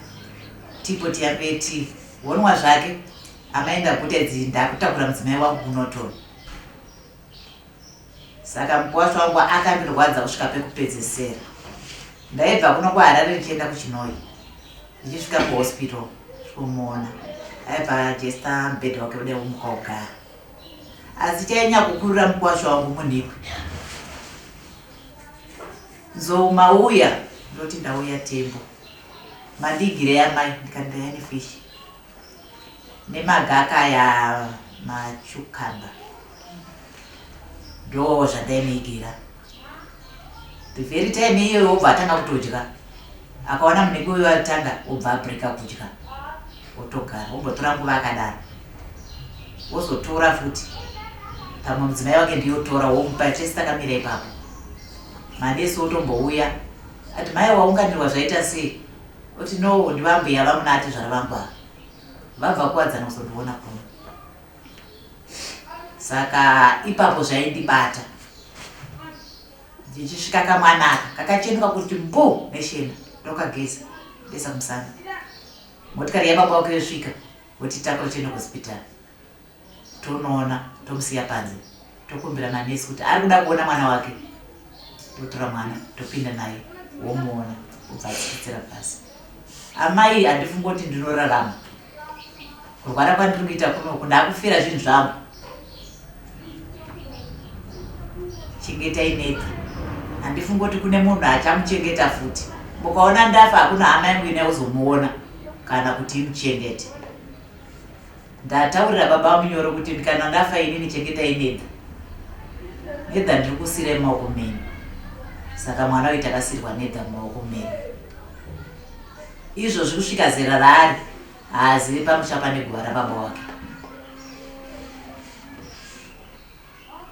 tipoti yapeti wonwa zvake amaenda kutedzi ndakutakura mudzimai wangu kunotona. Saka mukuwasha wangu akandirwadza kusvika pekupedzesera. Ndaibva kuno kuHarare ndichienda kuChinoi ndichisvika kuhospital kumuona aibva jesta mubhedha wake ude umuka ugara. Asi chainya kukurira mukuwasha wangu munhikwe nzoma uya ndoti ndauya Tembo mandigire yamai ndikandaya nefishi nemagaka ya machukamba ndo zvandaimuigira. The very time iyoyo obva atanga kutodya akaona munenge uyo atanga obva abreka kudya otogara ombotora nguva akadaro wozotora futi pamwe mudzimai wake ndiyotora womupa chese takamira ipapo. Manesi otombouya ati mai waunganirwa zvaita sei oti no ndivambuya vamunati zvaravangwa vabva kuwadzana kuzondiona kuno. Saka ipapo zvaindibata ndichisvika kamwanaka kakachenuka kuti mbo neshena ndokageza ndesa kumusana. Motikari yababa wake yosvika wotitaka uchienda kuhospitari tonoona tomusiya panze tokumbira manesi kuti ari kuda kuona mwana wake. Totora mwana topinda naye womuona ubva atsikitsira pasi. Amai handifunga kuti ndinorarama kurwara kwandiri kuita kuno ndakufira zvinhu zvangu chengetai neti. Handifungi kuti kune munhu achamuchengeta futi. Mukaona ndafa hakuna hama yangu inauzomuona kana kuti imuchengete. Ndataurira baba vamunyoro kuti kana ndafa inini chengetai neti. Nedha ndiri kusire maoko menyu. Saka mwana wetu akasirwa nedha maoko menyu. Izvozvi kusvika zera raari haazivi pamuchapa neguva rababa wake.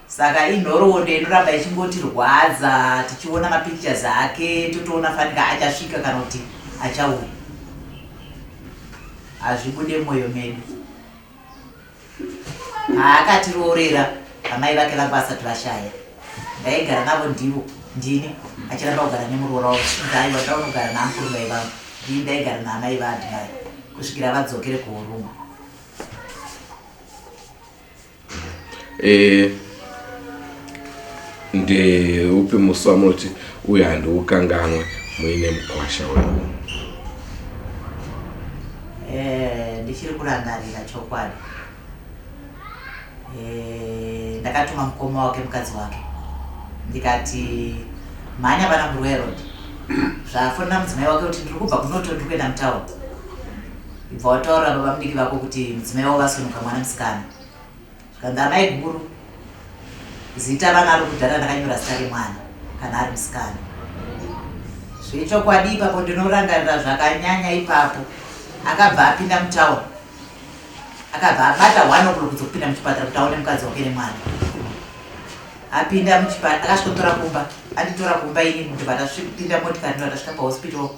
Saka inhoroondo inoramba ichingotirwadza tichiona mapictures ake totoona fanika achasvika kana kuti achauya. Hazvibude mwoyo medu. Haakatiroorera amai vake vangu vasati vashaya. Ndaigara navo ndivo ndini achiramba kugara nemuroora wavo aiwa taunogara naamukuru vai vangu ndini ndaigara naamai vaadhimai kusvikira vadzokere kuhuruma.
Ndeupi musi wamunoti uyu handiukanganwe muine mukwasha wewe?
Ndichiri kurangarira chokwadi. Ndakatuma mukoma wake mukadzi wake ndikati mhanya pana Murwerod zvafonera mudzimai wake kuti ndiri kubva kunoto ndiri kuenda mutauni. Ibva wataura baba mudiki vako kuti mudzimai wavo vasunuka mwana musikana. Zvikanzi amai guru zita vana ari kudhara ndakanyora zita remwana kana ari musikana. Zvechokwadi ipapo ndinorangarira zvakanyanya ipapo. Akabva apinda mutauni. Akabva abata 1 o'clock kudzokupinda muchipatara kuti aone mukadzi wake nemwana. Apinda muchipatara akasvikotora kumba. Anditora kumba ini ndobva tasvipinda motikari ndasvika pahospital.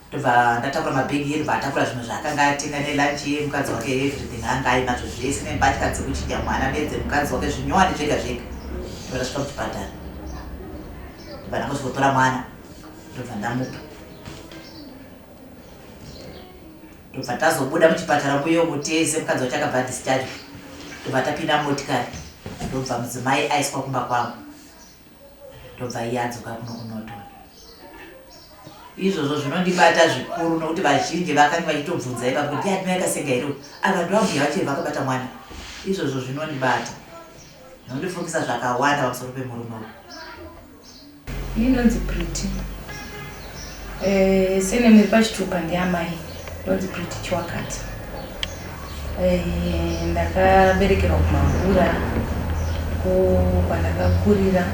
Ndobva ndatakura mabhegi edu vatakura zvinhu zvaakanga atenga nelunch yemukadzi wake everything anga ainazvo zvese nembatya dzekuchidya mwana nedze mukadzi wake zvinyowani zvega zvega. Ndobva ndasvika muchipatara. Ndobva ndangosvikotora mwana. Ndobva ndamupa. Ndobva tazobuda muchipatara mbuyo muteze mukadzi wacho akabva discharge. Ndobva tapinda motikari. Ndobva mudzimai aiswa kumba kwangu. Ndobva iye adzoka kuno kunotora. Izvozvo zvinondibata zvikuru nokuti vazhinji vakanga vachitobvunza ipapo kuti ndiani Kasenga here ava ndovambuya vachiri vakabata mwana. Izvozvo zvinondibata. Zvinondifungisa zvakawanda pamusoro pemurume uyu.
Inonzi Pretty. Sene muri pachitupa ndiamai. Inonzi Pretty Chiwakati. Ndakaberekerwa kuMahura kwandakakurira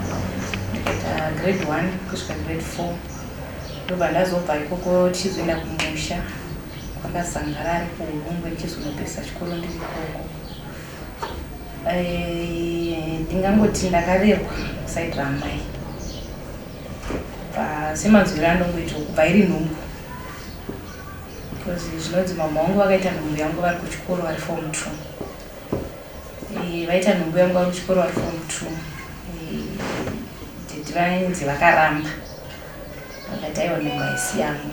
ndikaita grade 1 kusvika grade 4. Ndobva ndazobva ikoko tichizoenda kumusha kwakazangara ari kuHurungwe ndichizonopedzisa chikoro ndiri ikoko. Ndingangoti ndakarerwa kusaidi ramai. Semanzwiro andongoita kubva iri nhumbu. Because zvinonzi mama wangu vakaita nhumbu yangu vari kuchikoro vari form 2. Vaita nhumbu yangu vari kuchikoro vari form 2. Didi vainzi vakaramba. Vakati aiwa nhumbu haisi yangu.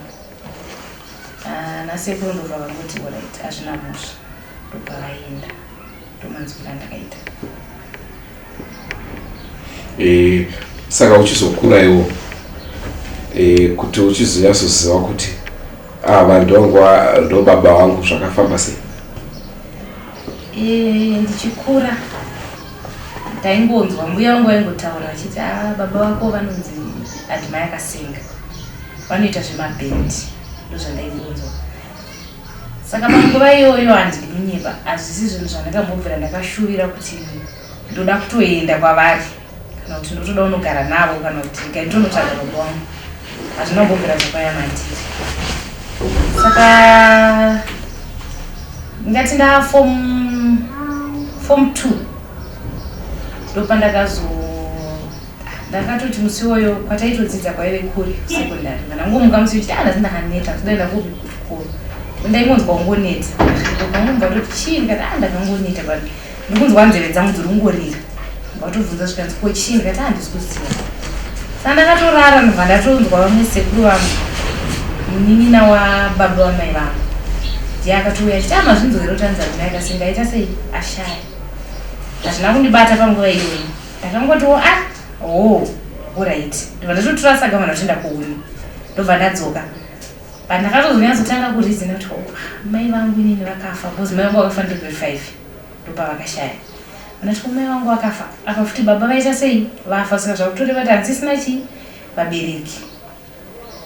Nasekuru ndobva vangoti alright hazvina musha. Ndobva vaenda. Ndomanzwiro andakaita.
Saka uchizokura iwo kuti uchizoyazoziva kuti ava ndo baba wangu zvakafamba sei?
Ndichikura ndaingonzwa mbuya wangu aingotaura achiti baba wako vanonzi adhimai Kasenga vanoita zvemabhendi ndozvandaingonzwa. Saka panguva iyoyo handidi kunyeba hazvisi zvinhu zvandakambobvira ndakashuvira kuti ndoda kutoenda kwavari kana kuti ndotoda unogara navo kana kuti ndikaitonotsvaga baba wangu hazvina kumbobvira zvakayamandiri. Saka ndingati nda form 2 ndopa ndakatoti musi iwoyo kwataitodzidza kwaive kuri sekondari ndangomuka musi uchiti ndati ndakaneta kudaenda kupi kuchikoro ndaingonzwa ungoneta ndokangomva toti chii ndikati ndakangoneta pano ndikunzwa nzeve dzangu dziri kungorira ngatobvunza zvikanzi ko chii ndikati handisi kuziva. Saka ndakatorara ndobva ndatonzwa vamwe sekuru vangu munin'ina wababa wamai vangu ndiye akatouya achiti mazvinzwero tanzania Kasenga aita sei ashaya. Hazvina kundibata panguva iyoyo ndakangotiwo alright ndobva ndatotora sagama ndotoenda kuhuni ndobva ndadzoka. Pandakatozonyatsotanga kurizina kuti mai vangu inini vakafa because mai vangu vakafa ndi grade 5 ndopa vakashaya. Anati mai vangu akafa. Akafuti baba vaita sei? Vafa saka zvakutore vati handisina chi vabereki.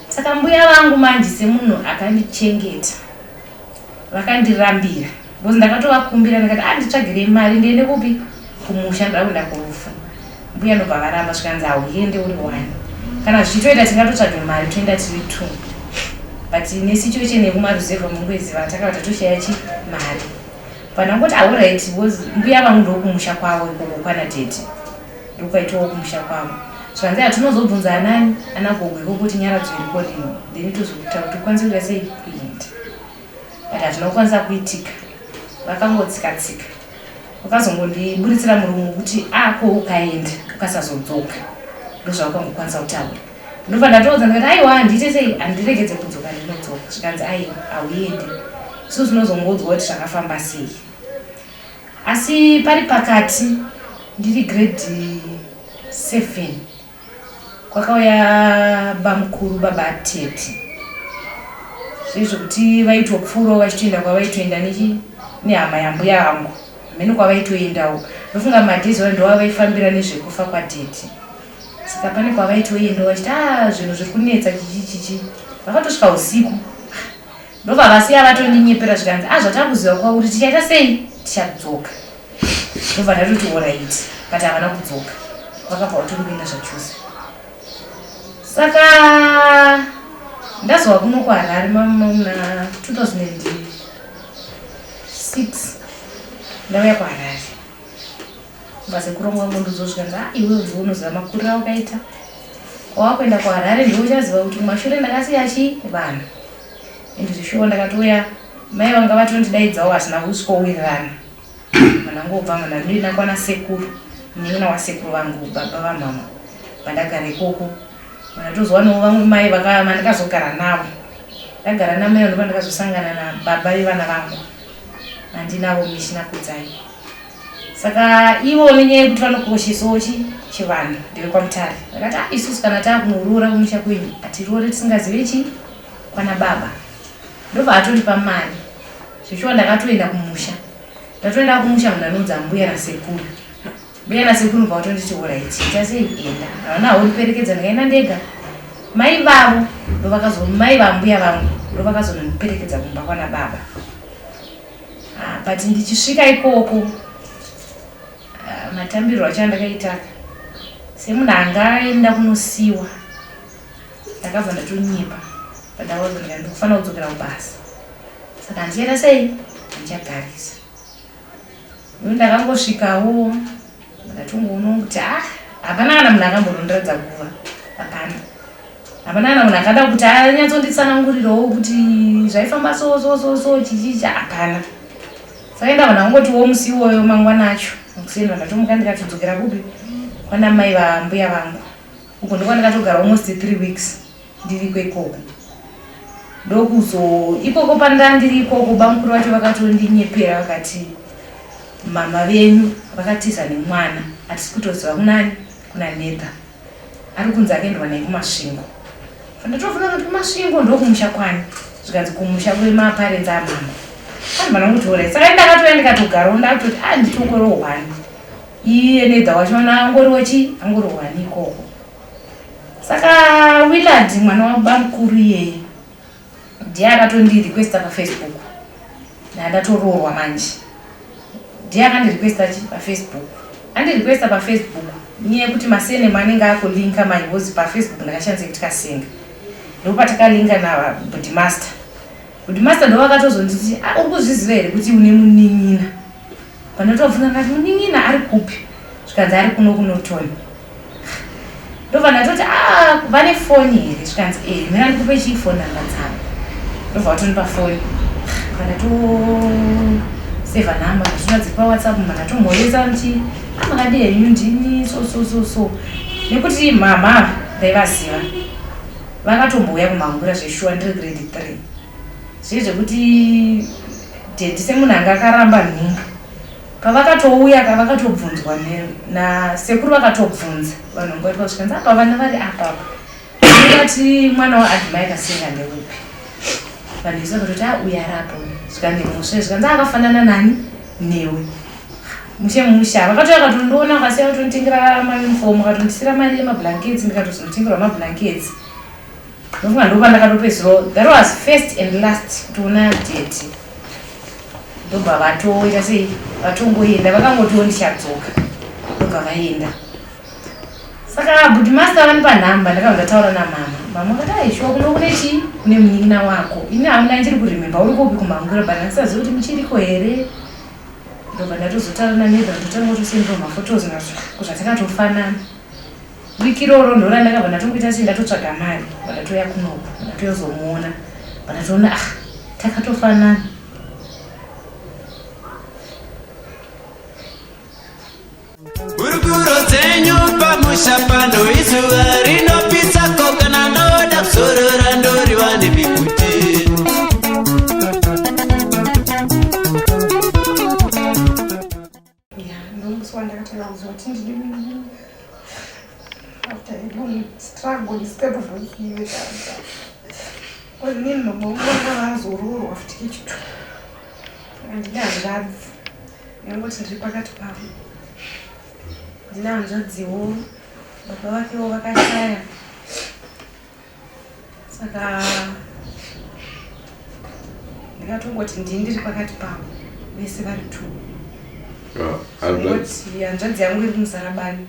Saka mbuya vangu manje semunhu akandichengeta. Vakandirambira. Bozi ndakatovakumbira ndikati anditsvagire mari ndiende kupi kumusha ndaenda kurufu. Mbuya ndobva varamba zvikanzi auende uri wani. Kana zvichitoita tingatotsvage mari toenda tiri 2. But nesituation yekumaruzevha mungweziva takavata toshaya chi mari. Panangoti alright was mbuya vangu ndokumusha kwavo ikoko kwana tete. Ndokaitawo kumusha kwavo. Zvanzi hatinozobvunza nani anagogwe kuti nyara dzirikodini. Then tozokuta kuti kwanzi kuita sei kuita. But hatinokwanisa kuitika. Vakangotsika-tsika. Vakazongondiburitsira murumu kuti ako ukaenda ukasazodzoka. Ndozvavakangokwanisa kutaura. Ndobva ndatoudza ndikati aiwa handite sei handiregedze kudzoka ndinodzoka. Zvikanzi aiwa hauendi. So tinozongodzwa kuti zvakafamba sei. Asi pari pakati ndiri grade 7 kwakauya bamukuru baba atete. Zvezvo kuti vaitopfuurawo vachitoenda kwavaitoenda nehama yambuya vangu. Mene kwavaitoendawo. Ndofunga madhezi ndova vaifambira nezvekufa kwatete. Saka pane kwavaitoendawo vachiti zvinhu zviri kunetsa chichi. Vakatosvika usiku. Ndobva vasiya vatoninyepera zvikanzi zvatakuziva kwauri tichaita sei tichadzoka. Ndobva ndatoti alright kati havana kudzoka. Vakabva vatori kuenda zvachose. Saka ndazova kuno kuHarare muna 2006 ndauya kuHarare. Vasekurongwa ngondozo zvikanzi iwe unoziva makuriro awakaita. Wakuenda kuHarare ndiwe uchaziva kuti kumashure ndakasiya chi vanhu. Ende zvishuwa ndakatoya mai vanga vatondidaidzawo vasina kusvikowirirana. Manangobva mana ndina kwana sekuru. Munina wasekuru vangu baba vamama. Vandagara ikoko. Ndatozowana vamwe mai vandakazogara navo. Ndagara namai ndobva ndakazosangana nababa vevana vangu. Handinavo mishina kudzai. Saka ivo nenyaya yekuti vanokoshesawo chivanhu ndevekwamutare. Vakati isusu kana taakunourora kumusha kwenyu hatiroore tisingazive chi kwana baba. Ndobva atondipa mari. Zvichiwa ndakatoenda kumusha. Ndatoenda kumusha munhu anodza mbuya nasekuru. Mbuya nasekuru ndobva vatonditi alright ita sei enda. Havana haundiperekedza ndikaenda ndega. Mai vavo mai vambuya vangu ndovakazondiperekedza kumba kwana baba. But ndichisvika ikoko matambirwo acho andakaita semunhu angaenda kunosiyiwa. Ndakabva ndatonyepa. Ndakaudzwa ndikufanira kudzokera kubasa. Saka ndichaita sei ndichagarisa. Ndakangosvikawo ndatongoona kuti hapana kana munhu akambonondiradza guva. Hapana. Hapana kana munhu akada kuti anyatsonditsanangurirawo kuti zvaifamba so chichicha. Hapana. Saka ndabva ndangotiwo musi iwoyo mangwana acho. Kusenda ndatomuka ndikatodzokera kupi kwana mai vambuya vangu. Uko ndiko ndakatogara almost 3 weeks ndiriko ikoko. Ndokuzo ikoko pandandiri ikoko bamukuru vacho vakatondinyephera vakati mama venyu vakatiza nemwana hatisi kutoziva kunani kuna neta ari kunzi akaendwa naye kumasvingo. Ndatofunga kuti kumasvingo ndokumusha kwani zvikanzi kumusha kwemaparents amama. Vanongotora saka ndakatoya ndikatogarawo ndakatoti nditongoriwo 1 iye nedha wacho angoriwo angoriwo 1 ikoko. Saka Willard mwana wabamukuru iyeye ndiye akatondirequesta paFacebook. Ndandatoroorwa manje. Ndiye akandirequesta paFacebook. Andirequesta paFacebook nyaya yekuti masenema anenge akulinka manje because paFacebook ndakashandisa kuti Kasenga. Ndopatakalinka naBudmaster. Budmaster ndo vakatozonditi uri kuzviziva here kuti une munin'ina. Pandotobvunza ndikati munin'ina ari kupi? Zvikanzi ari kunotoni. Ndobva ndatoti vane foni here? Zvikanzi mira ndikupe chifoni namba dzavo. Ndobva vatonipa foni. Pandatosevha namba zvinodziri paWhatsApp mandatomhoresa kuti makadi henyu ndini so. Nekuti mama ndaivaziva. Vakatombouya kumhangura zveshuwa ndiri grade 3. Zvekuti dedi semunhu anga akaramba nhunga. Pavakatouya vakatobvunzwa nasekuru vakatobvunza vanhu ngoti vasvikanzi apa vana vari apa. Vakati mwana waAdmire Kasenga ndeupi? Vanhu vese vakatoti uya rapo. Zvikanzi muswe zvikanzi akafanana nani newe. musha vakatoya katondiona vakasiya kutonitengera mauniform vakatondisira mari yemablankets ndikatozonotengerwa mablankets ndofunga ndopa ndakatopedzero. That was first and last kutoona date. Ndobva vatoita sei vatongoenda vakangotiwo ndichadzoka ndobva vaenda. Saka budmaster vanipa nhamba ndakabva ndataura namama akati aishuwa kuno kune chii kune munin'ina wako ini hamuna ndiri kurememba uri kupi kumangura bana ndisaziva kuti muchiriko here. Ndobva ndatozotaura nanedha ndotanga kutosendera mafotos kuzvatakatofanana. Wiki iroro ndora ndakabva ndatongoita sei ndatotsvaga mari ndatoya kunoko ndatoyozomuona ndatoona takatofanana.
Urukuro dzenyu pamusha pano izuva rinopisa kokana noda kuzorora ndori vane mikuti.
Ndomuswa ndakatanga kuziva kuti ndiri after a long struggle instead of here onini nomauona vazororwa futi kechitu handina hanzvadzi yangoti ndiri pakati pavo. Ndina hanzvadziwo baba vakewo vakashaya saka ndikatongoti ndiri pakati pavo vese vari two. Ngoti hanzvadzi yangu iri kumuzarabani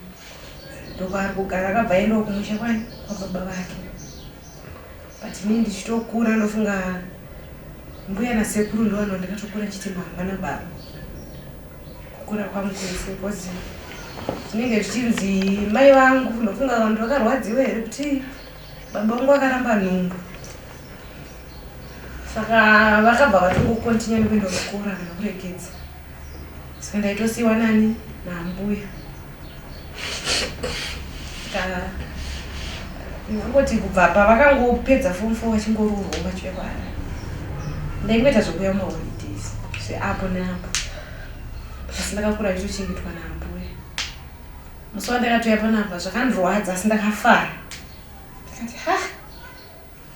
ndokwaari kugara akabva endawo kumusha kwani kwababa vake. But inini ndichitokura ndofunga mbuya nasekuru ndovanhu ndakatokura ndichiti mama nababa kukura kwangu kwese because tinenge tichinzi mai vangu ndofunga vanhu vakarwadziwa here kuti baba vangu vakaramba nhumbu. Saka vakabva vatongokontinya nekuenda kukura kana kuregedza. Saka ndaitosiyiwa nani nambuya. Ngoti kubva pavakangopedza form 4 vachingororwa machivekwara ndaingoita zvokuya maholidays zveapo neapo asi ndakakura ndichochengetwa nambuya. Musi wandakatoya panapa zvakandirwadza asi ndakafara ndakati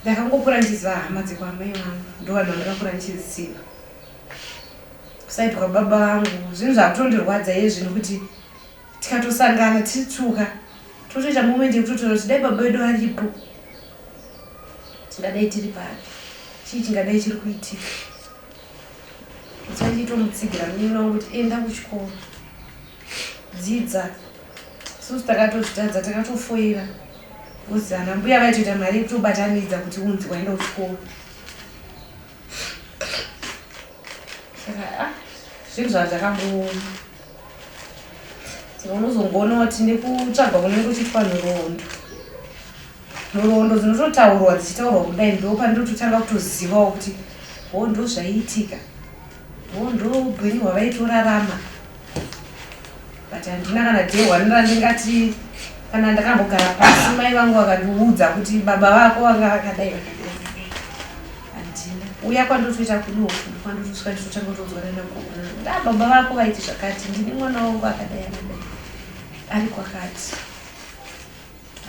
ndakangokura ndichiziva hama dzekwamai vangu ndo vanhu vandakakura ndichiziva kusaiti kwababa vangu. Zvinhu zvakutondirwadza izvi nokuti tikatosangana tichitsvuka totoita moment yekutotora kuti dai baba vedu varipo tingadai tiri pari chii chingadai chiri kuitika. Ndichitomutsigira munin'ina wangu kuti enda kuchikoro dzidza. Susu takatozvitadza takatofoira kuzi ana mbuya vaitoita mari yekutobatanidza kuti unzi waenda kuchikoro. Saka zvinhu zvazvakambooma unozongoona kuti nekutsvaga kunenge kuchiitwa nhoroondo dzinototaurwa dzichitaurwa kudai ndo pandototanga kutozivawo kuti ndo zvaiitika ndo upenyu hwavaitorarama. But handina kana dhehwanira ndingati kana ndakambogara pasi mai vangu vakandiudza kuti baba vako vanga vakadai handina. Uya kwandotoita kunofu kwandotosvika nditotanga kutozwa nenda baba vako vaiti zvakati ndini mwana wangu akadai akadai ari kwakati.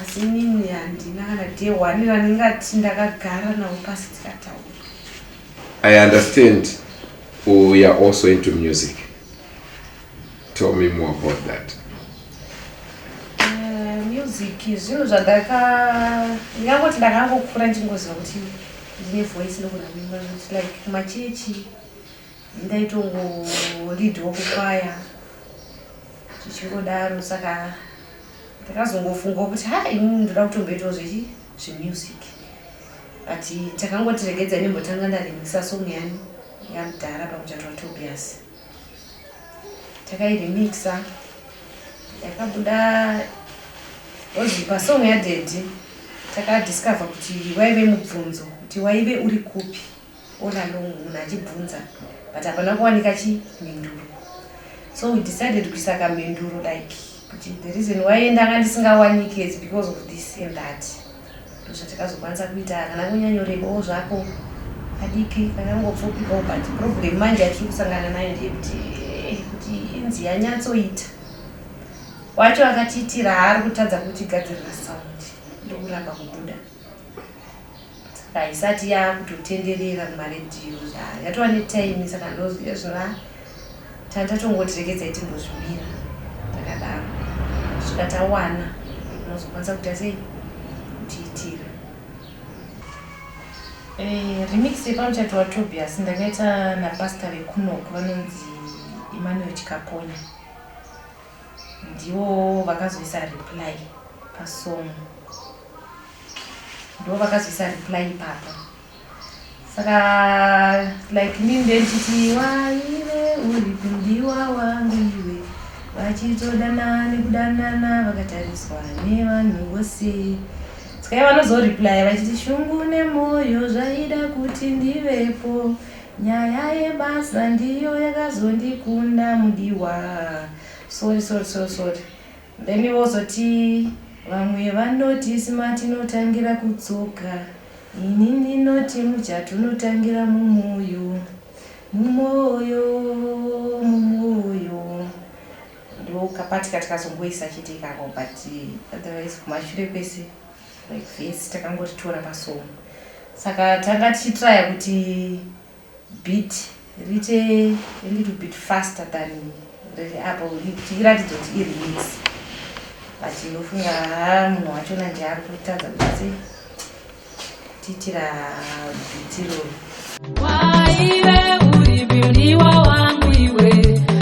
Asi inini handina kana dhehwanira ndingati ndakagara nawo pasi tikataura.
I understand we are also into music. Tell me more about that.
Music zvinhu ndingangoti ndakangokura ndichingoziva kuti ndine voice nogona kuimba like kumachechi ndaitongoleadwo kukwaya zvichingodaro. Saka ndakazongofunga kuti inini ndoda kutomboitawo zvemusic. But takangotiregedza nembotanga ndaremikisa song yani yamudhara pamuchato waTobias takairemixa yakabuda ozi pasong yadhedhi takadiscover kuti waive mubvunzo kuti waive uri kupi olalong munhu achibvunza but hapana kuwanika chimhenduro. So we decided kuisa kamhenduro like kuti the reason why ndanga ndisingawaniki is because of this and that. Ndozvatakazokwanisa kuita kana kunyanyorebawo zvako adiki kana ngopfupikawo. But problem manje atiri kusangana nayo ndeyekuti inzi yanyatsoita wacho akatiitira haari kutadza kuti gadzirira sound ndokuramba kubuda. Saka isati yakutotenderera kumaredhiyo yatova netime. Saka ndoziva zvona tandatongotirekedzai timbozvimira takadaro svika tawana unozokwanisa kuti sei kutiitira. Remix yepamuchato waTobias ndakaita napasta vekunoko vanonzi Emmanuel Chikaponya, ndivo vakazoisa reply pasong, ndivo vakazoisa reply ipapa. Saka like mimi ndechiti waive uripindiwa wangu iwe vachitodana nekudanana vakatariswa nevanhu vose. Saka vanozoreply vachiti shungu nemoyo zvaida kuti ndivepo, nyaya yebasa ndiyo yakazondikunda mudiwa. Sorry. Then vozoti vamwe vanoti smart inotangira kutsoka, ini ndinoti muchato unotangira mumoyo. Ndo kapati katikazongoisa chitikako, but otherwise kumashure kwese like face takangotitora pasong. Saka tanga tichitraya kuti beat rite a little bit faster than apo tichiratidza kuti iremix, but inofunga munhu wachona ndiye ari kutadza kuti tichira bitiro.
Waive uripindiwa wangu iwe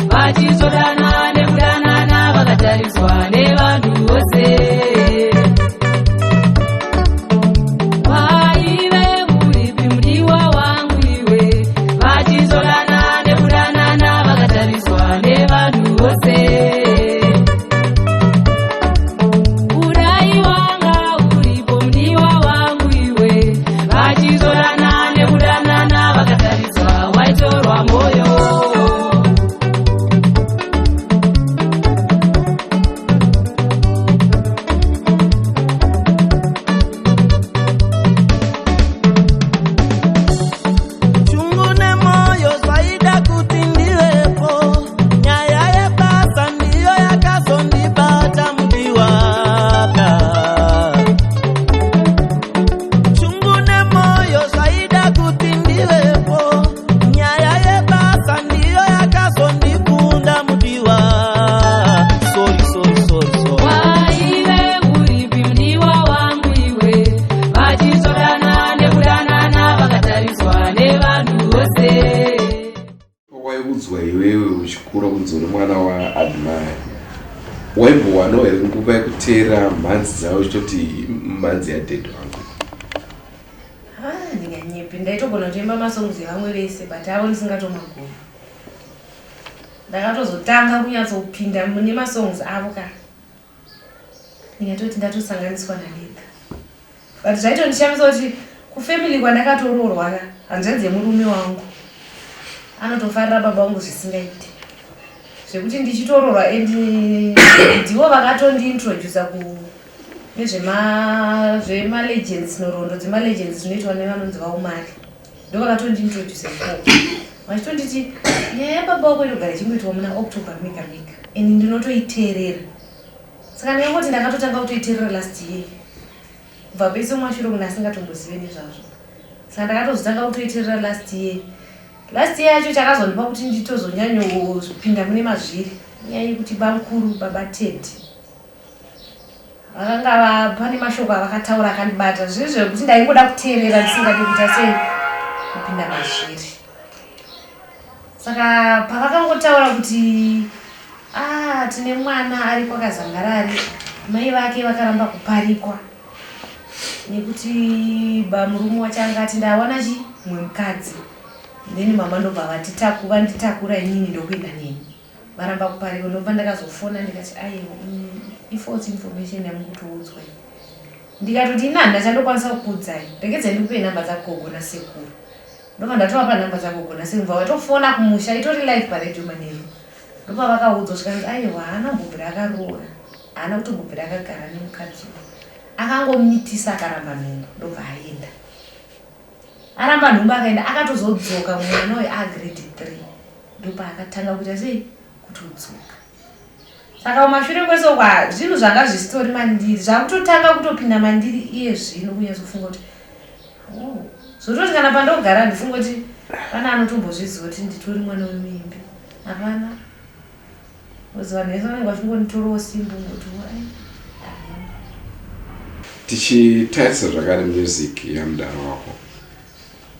vachizodana nekudanana vakatariswa nevanhu vose. Waive uripindiwa wangu iwe vachizodana nekudanana vakatariswa nevanhu vose. Kudai wanga uripo mdiwa wangu iwe vachizodana nekudanana vakatariswa waitorwa moyo.
Chungu nemoyo zvaida kuti ndivepo, nyaya yebasa ndiyo yakazondibata mudiwaka. Chungu nemoyo zvaida kuti ndivepo, nyaya yebasa ndiyo yakazondikunda mudiwa. Sorry.
Waive uripindiwa wangu iwe vachizodana nekudanana vakatariswa nevanhu vose.
Waiudzwa iwewe uchikura kunzi uri mwana waAdmire, waimbowanawo here nguva yekuteera mhanzi dzavo uchitoti mhanzi yadhedhi wangu?
Ndinganyepi, ndaitogona kutoimba masongs evamwe vese but avo ndisingatomagoni. Ndakatozotanga kunyatsopinda mune masongs avo ka ndingatoti ndatosanganiswa nalega, but zvaitondishamisa kuti kufamily kwandakatoroorwa ka hanzvadzi yemurume wangu anotofarira baba vangu zvisingaiti, zvekuti ndichitoroorwa and ndivo vakatondiintrodusa nezvemalegends, nhoroondo dzemalegends dzinoitwa nevanonzi vaumari, ndo vakatondiintrodusa ikoko vachitonditi nyaya yababa wako inogara ichimboitwa muna October mega and ndinotoiteerera. Saka ndingangoti ndakatotanga kutoiteerera last year kubva pese mwashuro munhu asingatombozive nezvazvo. Saka ndakatozotanga kutoiteerera last year yacho chakazondipa kuti nditozonyanyopinda mune mazviri, nyaya yekuti bamukuru baba Ted vakanga pane mashoko avakataura akandibata zvezvekuti ndaingoda kuteerera ndisingadi kuita sei kupinda mazviri. Saka pavakangotaura kuti tine mwana ari kwakazangarari, mai vake vakaramba kuparikwa nekuti bamurume wacho angati ndawana mumwe mukadzi, then mama ndobva vanditakura inini ndokuenda neni, varamba kuparikwa. Ndobva ndakazofona ndikati ifalse information yamukutoudzwa. Ndikatoti inanda chandokwanisa kukuudzai, regedzai ndikupe nhamba dzagogo nasekuru. Ndobva ndatovapa nhamba dzagogo nasekuru, bva vatofona kumusha itori live paredio manero. Ndobva vakaudzwa zvikanzi haana mbobvira akaroora, haana kutombobvira akagara nemukadzi, akangomitisa akaramba nhumbu, ndobva aenda. Aramba nhumbu akaenda, akatozodzoka mwana wayo agrade 3, ndopa akatanga kuita sei kutodzoka. Saka mumashure kwese kwa zvinhu zvanga zvisitori mandiri zvakutotanga kutopinda mandiri iye zvino, kunyazofunga kuti zvototi kana pandogara ndifunga kuti pana anotombozviziva kuti nditori mwana wemuimbi. hapana uzivanhu vanenge vachingonitora simbo ngotiwa
tichitarisa zvakare music yamudaro wako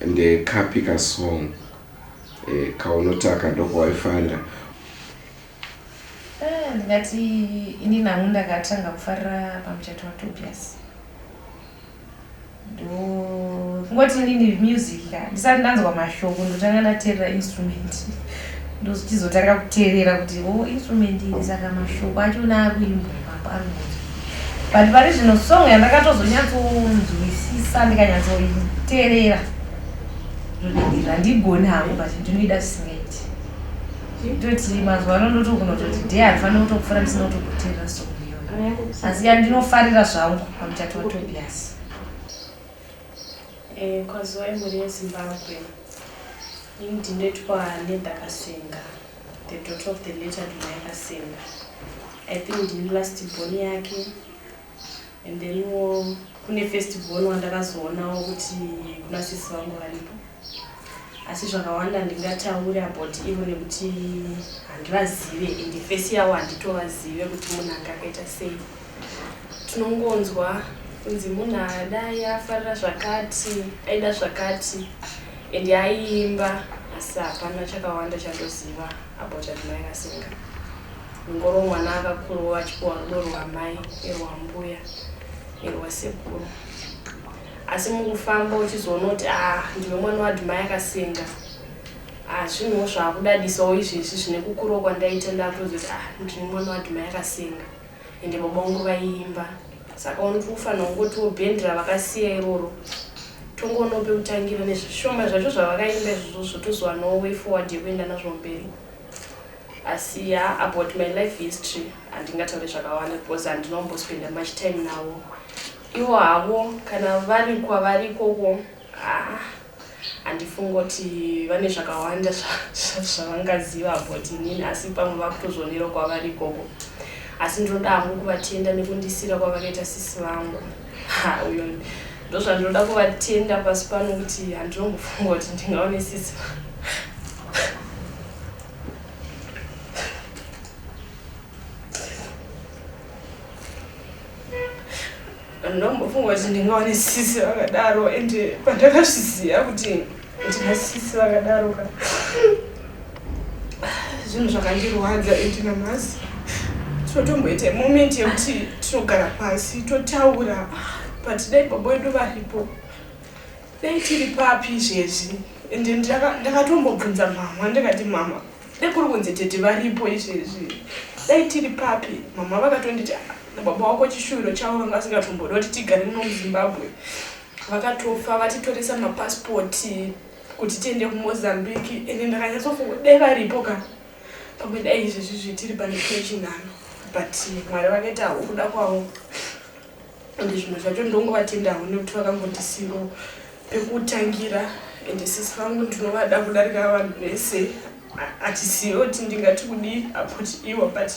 ndekapi kasong kaunotaka ndokwawaifarira?
ndingati ini nangu ndakatanga kufarira pamuchato waTobias ngoti inini music ka ndisati ndanzwa mashoko ndotanga ndateerera instrument ndochizotanga kuteerera kuti instrument iyi saka mashoko achona akuimbwa ipapo arikuti but pari zvino song yandakatozonyatsonzwisisa ndikanyatsoiteerera zvodendirira ndigone hangu but ndinoida zvisingaiti ndoti mazuva ano ndotokunototi dhei handifanira kutokufura ndisina kutokuteerera song iyoyo asi yandinofarira zvangu pamuchato waTobias.
Kwaziwa imhuri yeZimbabwe ndinoitwa neDakasenga, the daughter of the late Adonai Kasenga. I think ndini last born yake, and then kune first born wandakazoonawo kuti kuna sisi vangu varipo, asi zvakawanda ndingataura about ivo nekuti handivazive ende face yavo handitovazive kuti munhu anga akaita sei. Tinongonzwa kunzi munhu adai afarira zvakati aida zvakati ende aiimba asi hapana chakawanda chandoziva about Adonai Kasenga. Ngoro mwana akakurawo achipiwa rudo rwamai nerwambuya nerwasekuru, asi mukufamba uchizoona kuti ndiwe mwana waAdonai Kasenga zvinhuwo zvaakudadisawo izvezvi zvine kukurawo kwandaita ndakutozoti ndine mwana waAdonai Kasenga ende baba vangu vaiimba. Saka unofanira kungotiwo bhendera vakasiya iroro tongonope kutangira nezvishoma zvacho zvavakaimba izvozvo zvotozowanawo way forward yekuenda nazvo mberi. Asi about my life history handingataure zvakawanda because handinombosipenda much time navo. Ivo havo kana vari kwavari ikoko handifunga kuti vane zvakawanda zvavangaziva about inini, asi pamwe vakutozonera kwavari ikoko. Asi ndinoda hangu kuvatenda nekundisira kwavakaita sisi vangu. Uyo ndozvandinoda kuvatenda pasi pano kuti handinombofunga kuti ndingaone sisi ndombofunga kuti ndingaone sisi vakadaro ende pandakazviziva kuti ndina sisi vakadaro zvinhu zvakandirwadza ende namasi totomboita moment yekuti tinogara pasi totaura but dai baba vedu varipo dai tiri papi izvezvi ende ndakatombobvunza mama ndikati mama dai kuri kunzi tete varipo izvezvi dai tiri papi, mama vakatonditi baba wako chishuviro chavo vanga vasingatomboda kuti tigare muno muZimbabwe. Vakatofa vatitoresa mapasipoti kuti tiende kuMozambique ende ndakanyatsofunga dai varipo ka pamwe dai izvezvi zvitiri pane chinano, but Mwari vakaita kuda kwavo ende zvinhu zvacho ndongovatendawo nekuti vakangondisiwo pekutangira ende sisi vangu ndinovada kudarika vanhu vese. Hatisiwo kuti ndingati kudii apoti iwo but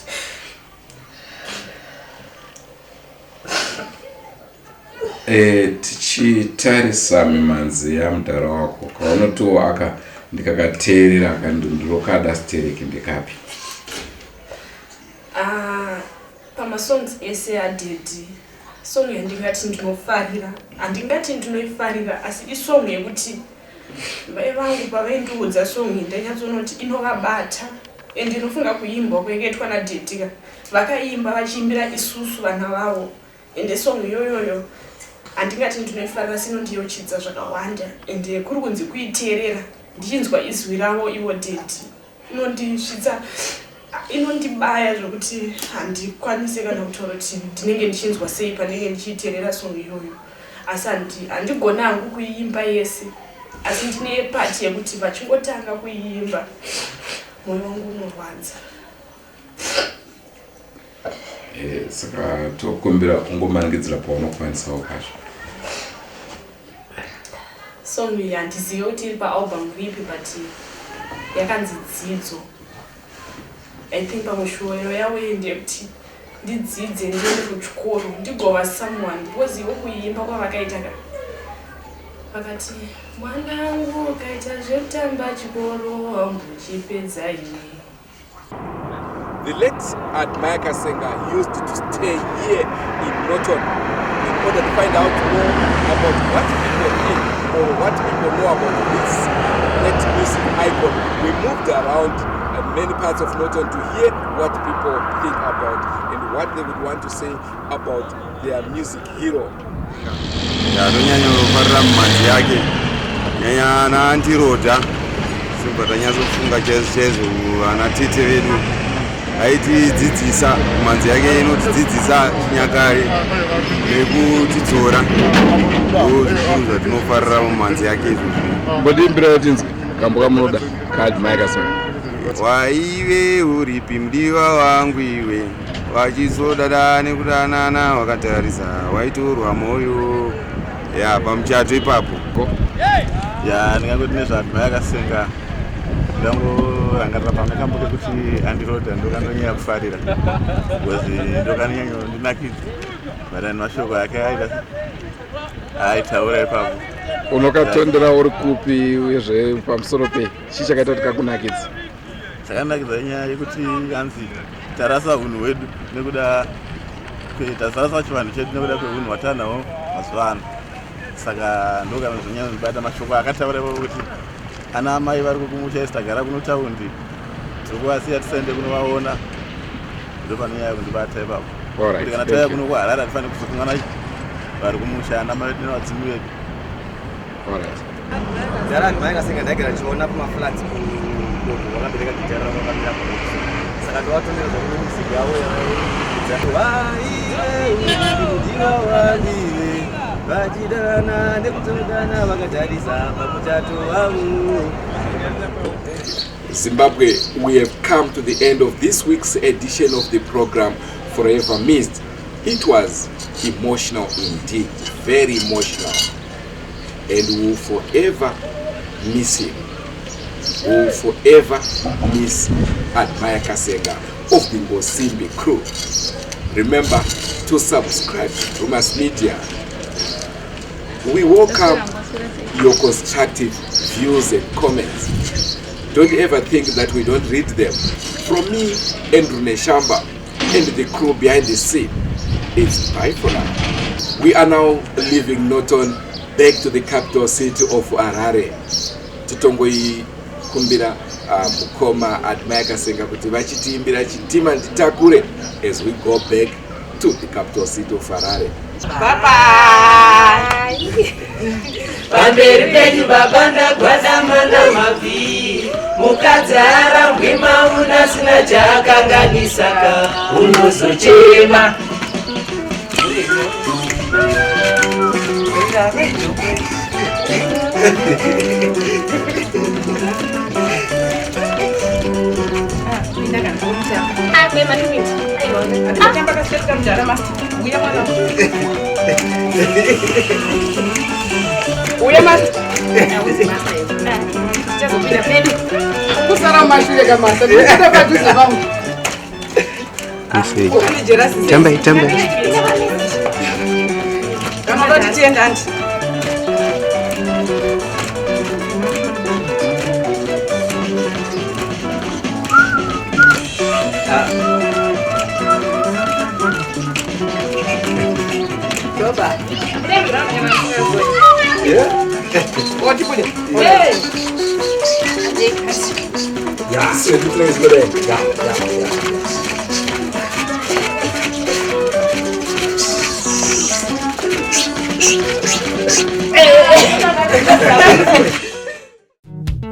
tichitarisa mimanzi yamudhara wako kaunotoaka ndikakateerera akandondorokada stereki ndekapi?
Pamasongs ese adhedhi song yandingati ndinofarira, handingati ndinoifarira asi isong yekuti mai vangu pavaindiudza song ndanyatsoona kuti inovabata ende inofunga kuimbwa kwakaitwa naDhedhika. Vakaimba vachiimbira isusu vana vavo ende song iyoyoyo handingati ndinoifarira asi inondiyochidza zvakawanda ende kuri kunzi kuiteerera ndichinzwa izwi ravo ivo Dhedhi inondisvitsa, inondibaya zvokuti handikwanisi kana kutaura kuti ndinenge ndichinzwa sei panenge ndichiiteerera song iyoyo. Asi handigona hangu kuiimba yese, asi ndine pati yekuti vachingotanga kuiimba mwoyo wangu unorwadza.
Saka tokumbira kungomangidzira paunokwanisawo kacho.
Song iyi handizivi kuti iri paalbum ripi but yakanzi dzidzo. I think pamushuwo yavo ndeyekuti ndidzidze ndiende kuchikoro ndigova someone because ivo kuiimba kwavakaita vakati mwanangu ukaita zvekutamba chikoro hambochipedza ini
The late Admire Kasenga used to stay here in Norton in order to find out more about what people think or what people know about this late music icon. We moved around many parts of Norton to hear what people think about and what they would want to say about their music hero.
aitidzidzisa manzi yake inotidzidzisa nyakare nekutitora ndozvikuru zvatinofarira mumanzi yake izvozvo.
Mbodimbira yatinzi kamboka munoda kaAdmire Kasenga.
Waive uripi mudiwa wangu iwe wachizodada nekudanana wakatarisa waitorwa mwoyo ya pamuchato ipapo
ya ndingangoti nezvaAdmire Kasenga ndangorangarira pamwe kamboke kuti andirodha ndokandonyanya kufarira because ndokanyanya ndinakidza but mashoko yake aitaura ipapo.
Unokatondera uri kupi uyezve pamusoro pei chii chakaita kuti kakunakidza?
Chakanakidza inyaya yekuti anzi tarasa unhu hwedu nekuda tasarasa chivanhu chedu nekuda kweunhu hwatanahwo mazuva ano. Saka ndokanozonyanya kundibata mashoko akataura ipapo kuti ana amai vari kumusha isitagara kuno taundi tiri kuvasiya tisaende kunovaona. Ndopanonyanya kundibata ipapo kuti kana tauya kuno kuHarare hatifaniri kuzokunganwa vari kumusha ana mai vedu nevadzimi vedu.
Zara Admire Kasenga ndagara ndichiona pamaflats kunhu wakabereka gita ravo vakamira pamuzi. Saka ndowatondera zvakuno musiki yavo yavaidza waive mudiwa wangu vachidana nekutondana vakatarisa pamuchato wavo.
Zimbabwe, we have come to the end of this week's edition of the program Forever Missed. It was emotional indeed, very emotional. And we will forever miss him. We will forever miss Admire Kasenga of the Ngosimbi crew. Remember to subscribe to Mass Media. We welcome your constructive views and comments. Don't ever think that we don't read them. From me, Andrew Neshamba, and the crew behind the scene, it's bye for now. We are now leaving Norton back to the capital city of Harare. Titongoi kumbira mukoma Admire Kasenga kuti vachitiimbira chitima nditakure as we go back to the capital city of Harare.
Bye bye. Pamberi penyu babanda gwadamana mavi mukadzara ngwima unasina chakanganisaka unozochema.
What you put it? Hey! Yeah, so the place go there.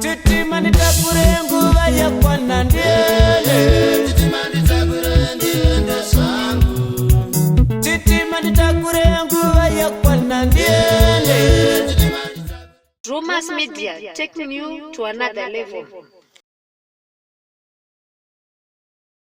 Chitima nitakure nguva yakwana ndele. Chitima nitakure nguva yakwana ndele.
Mass Media, taking you to another level.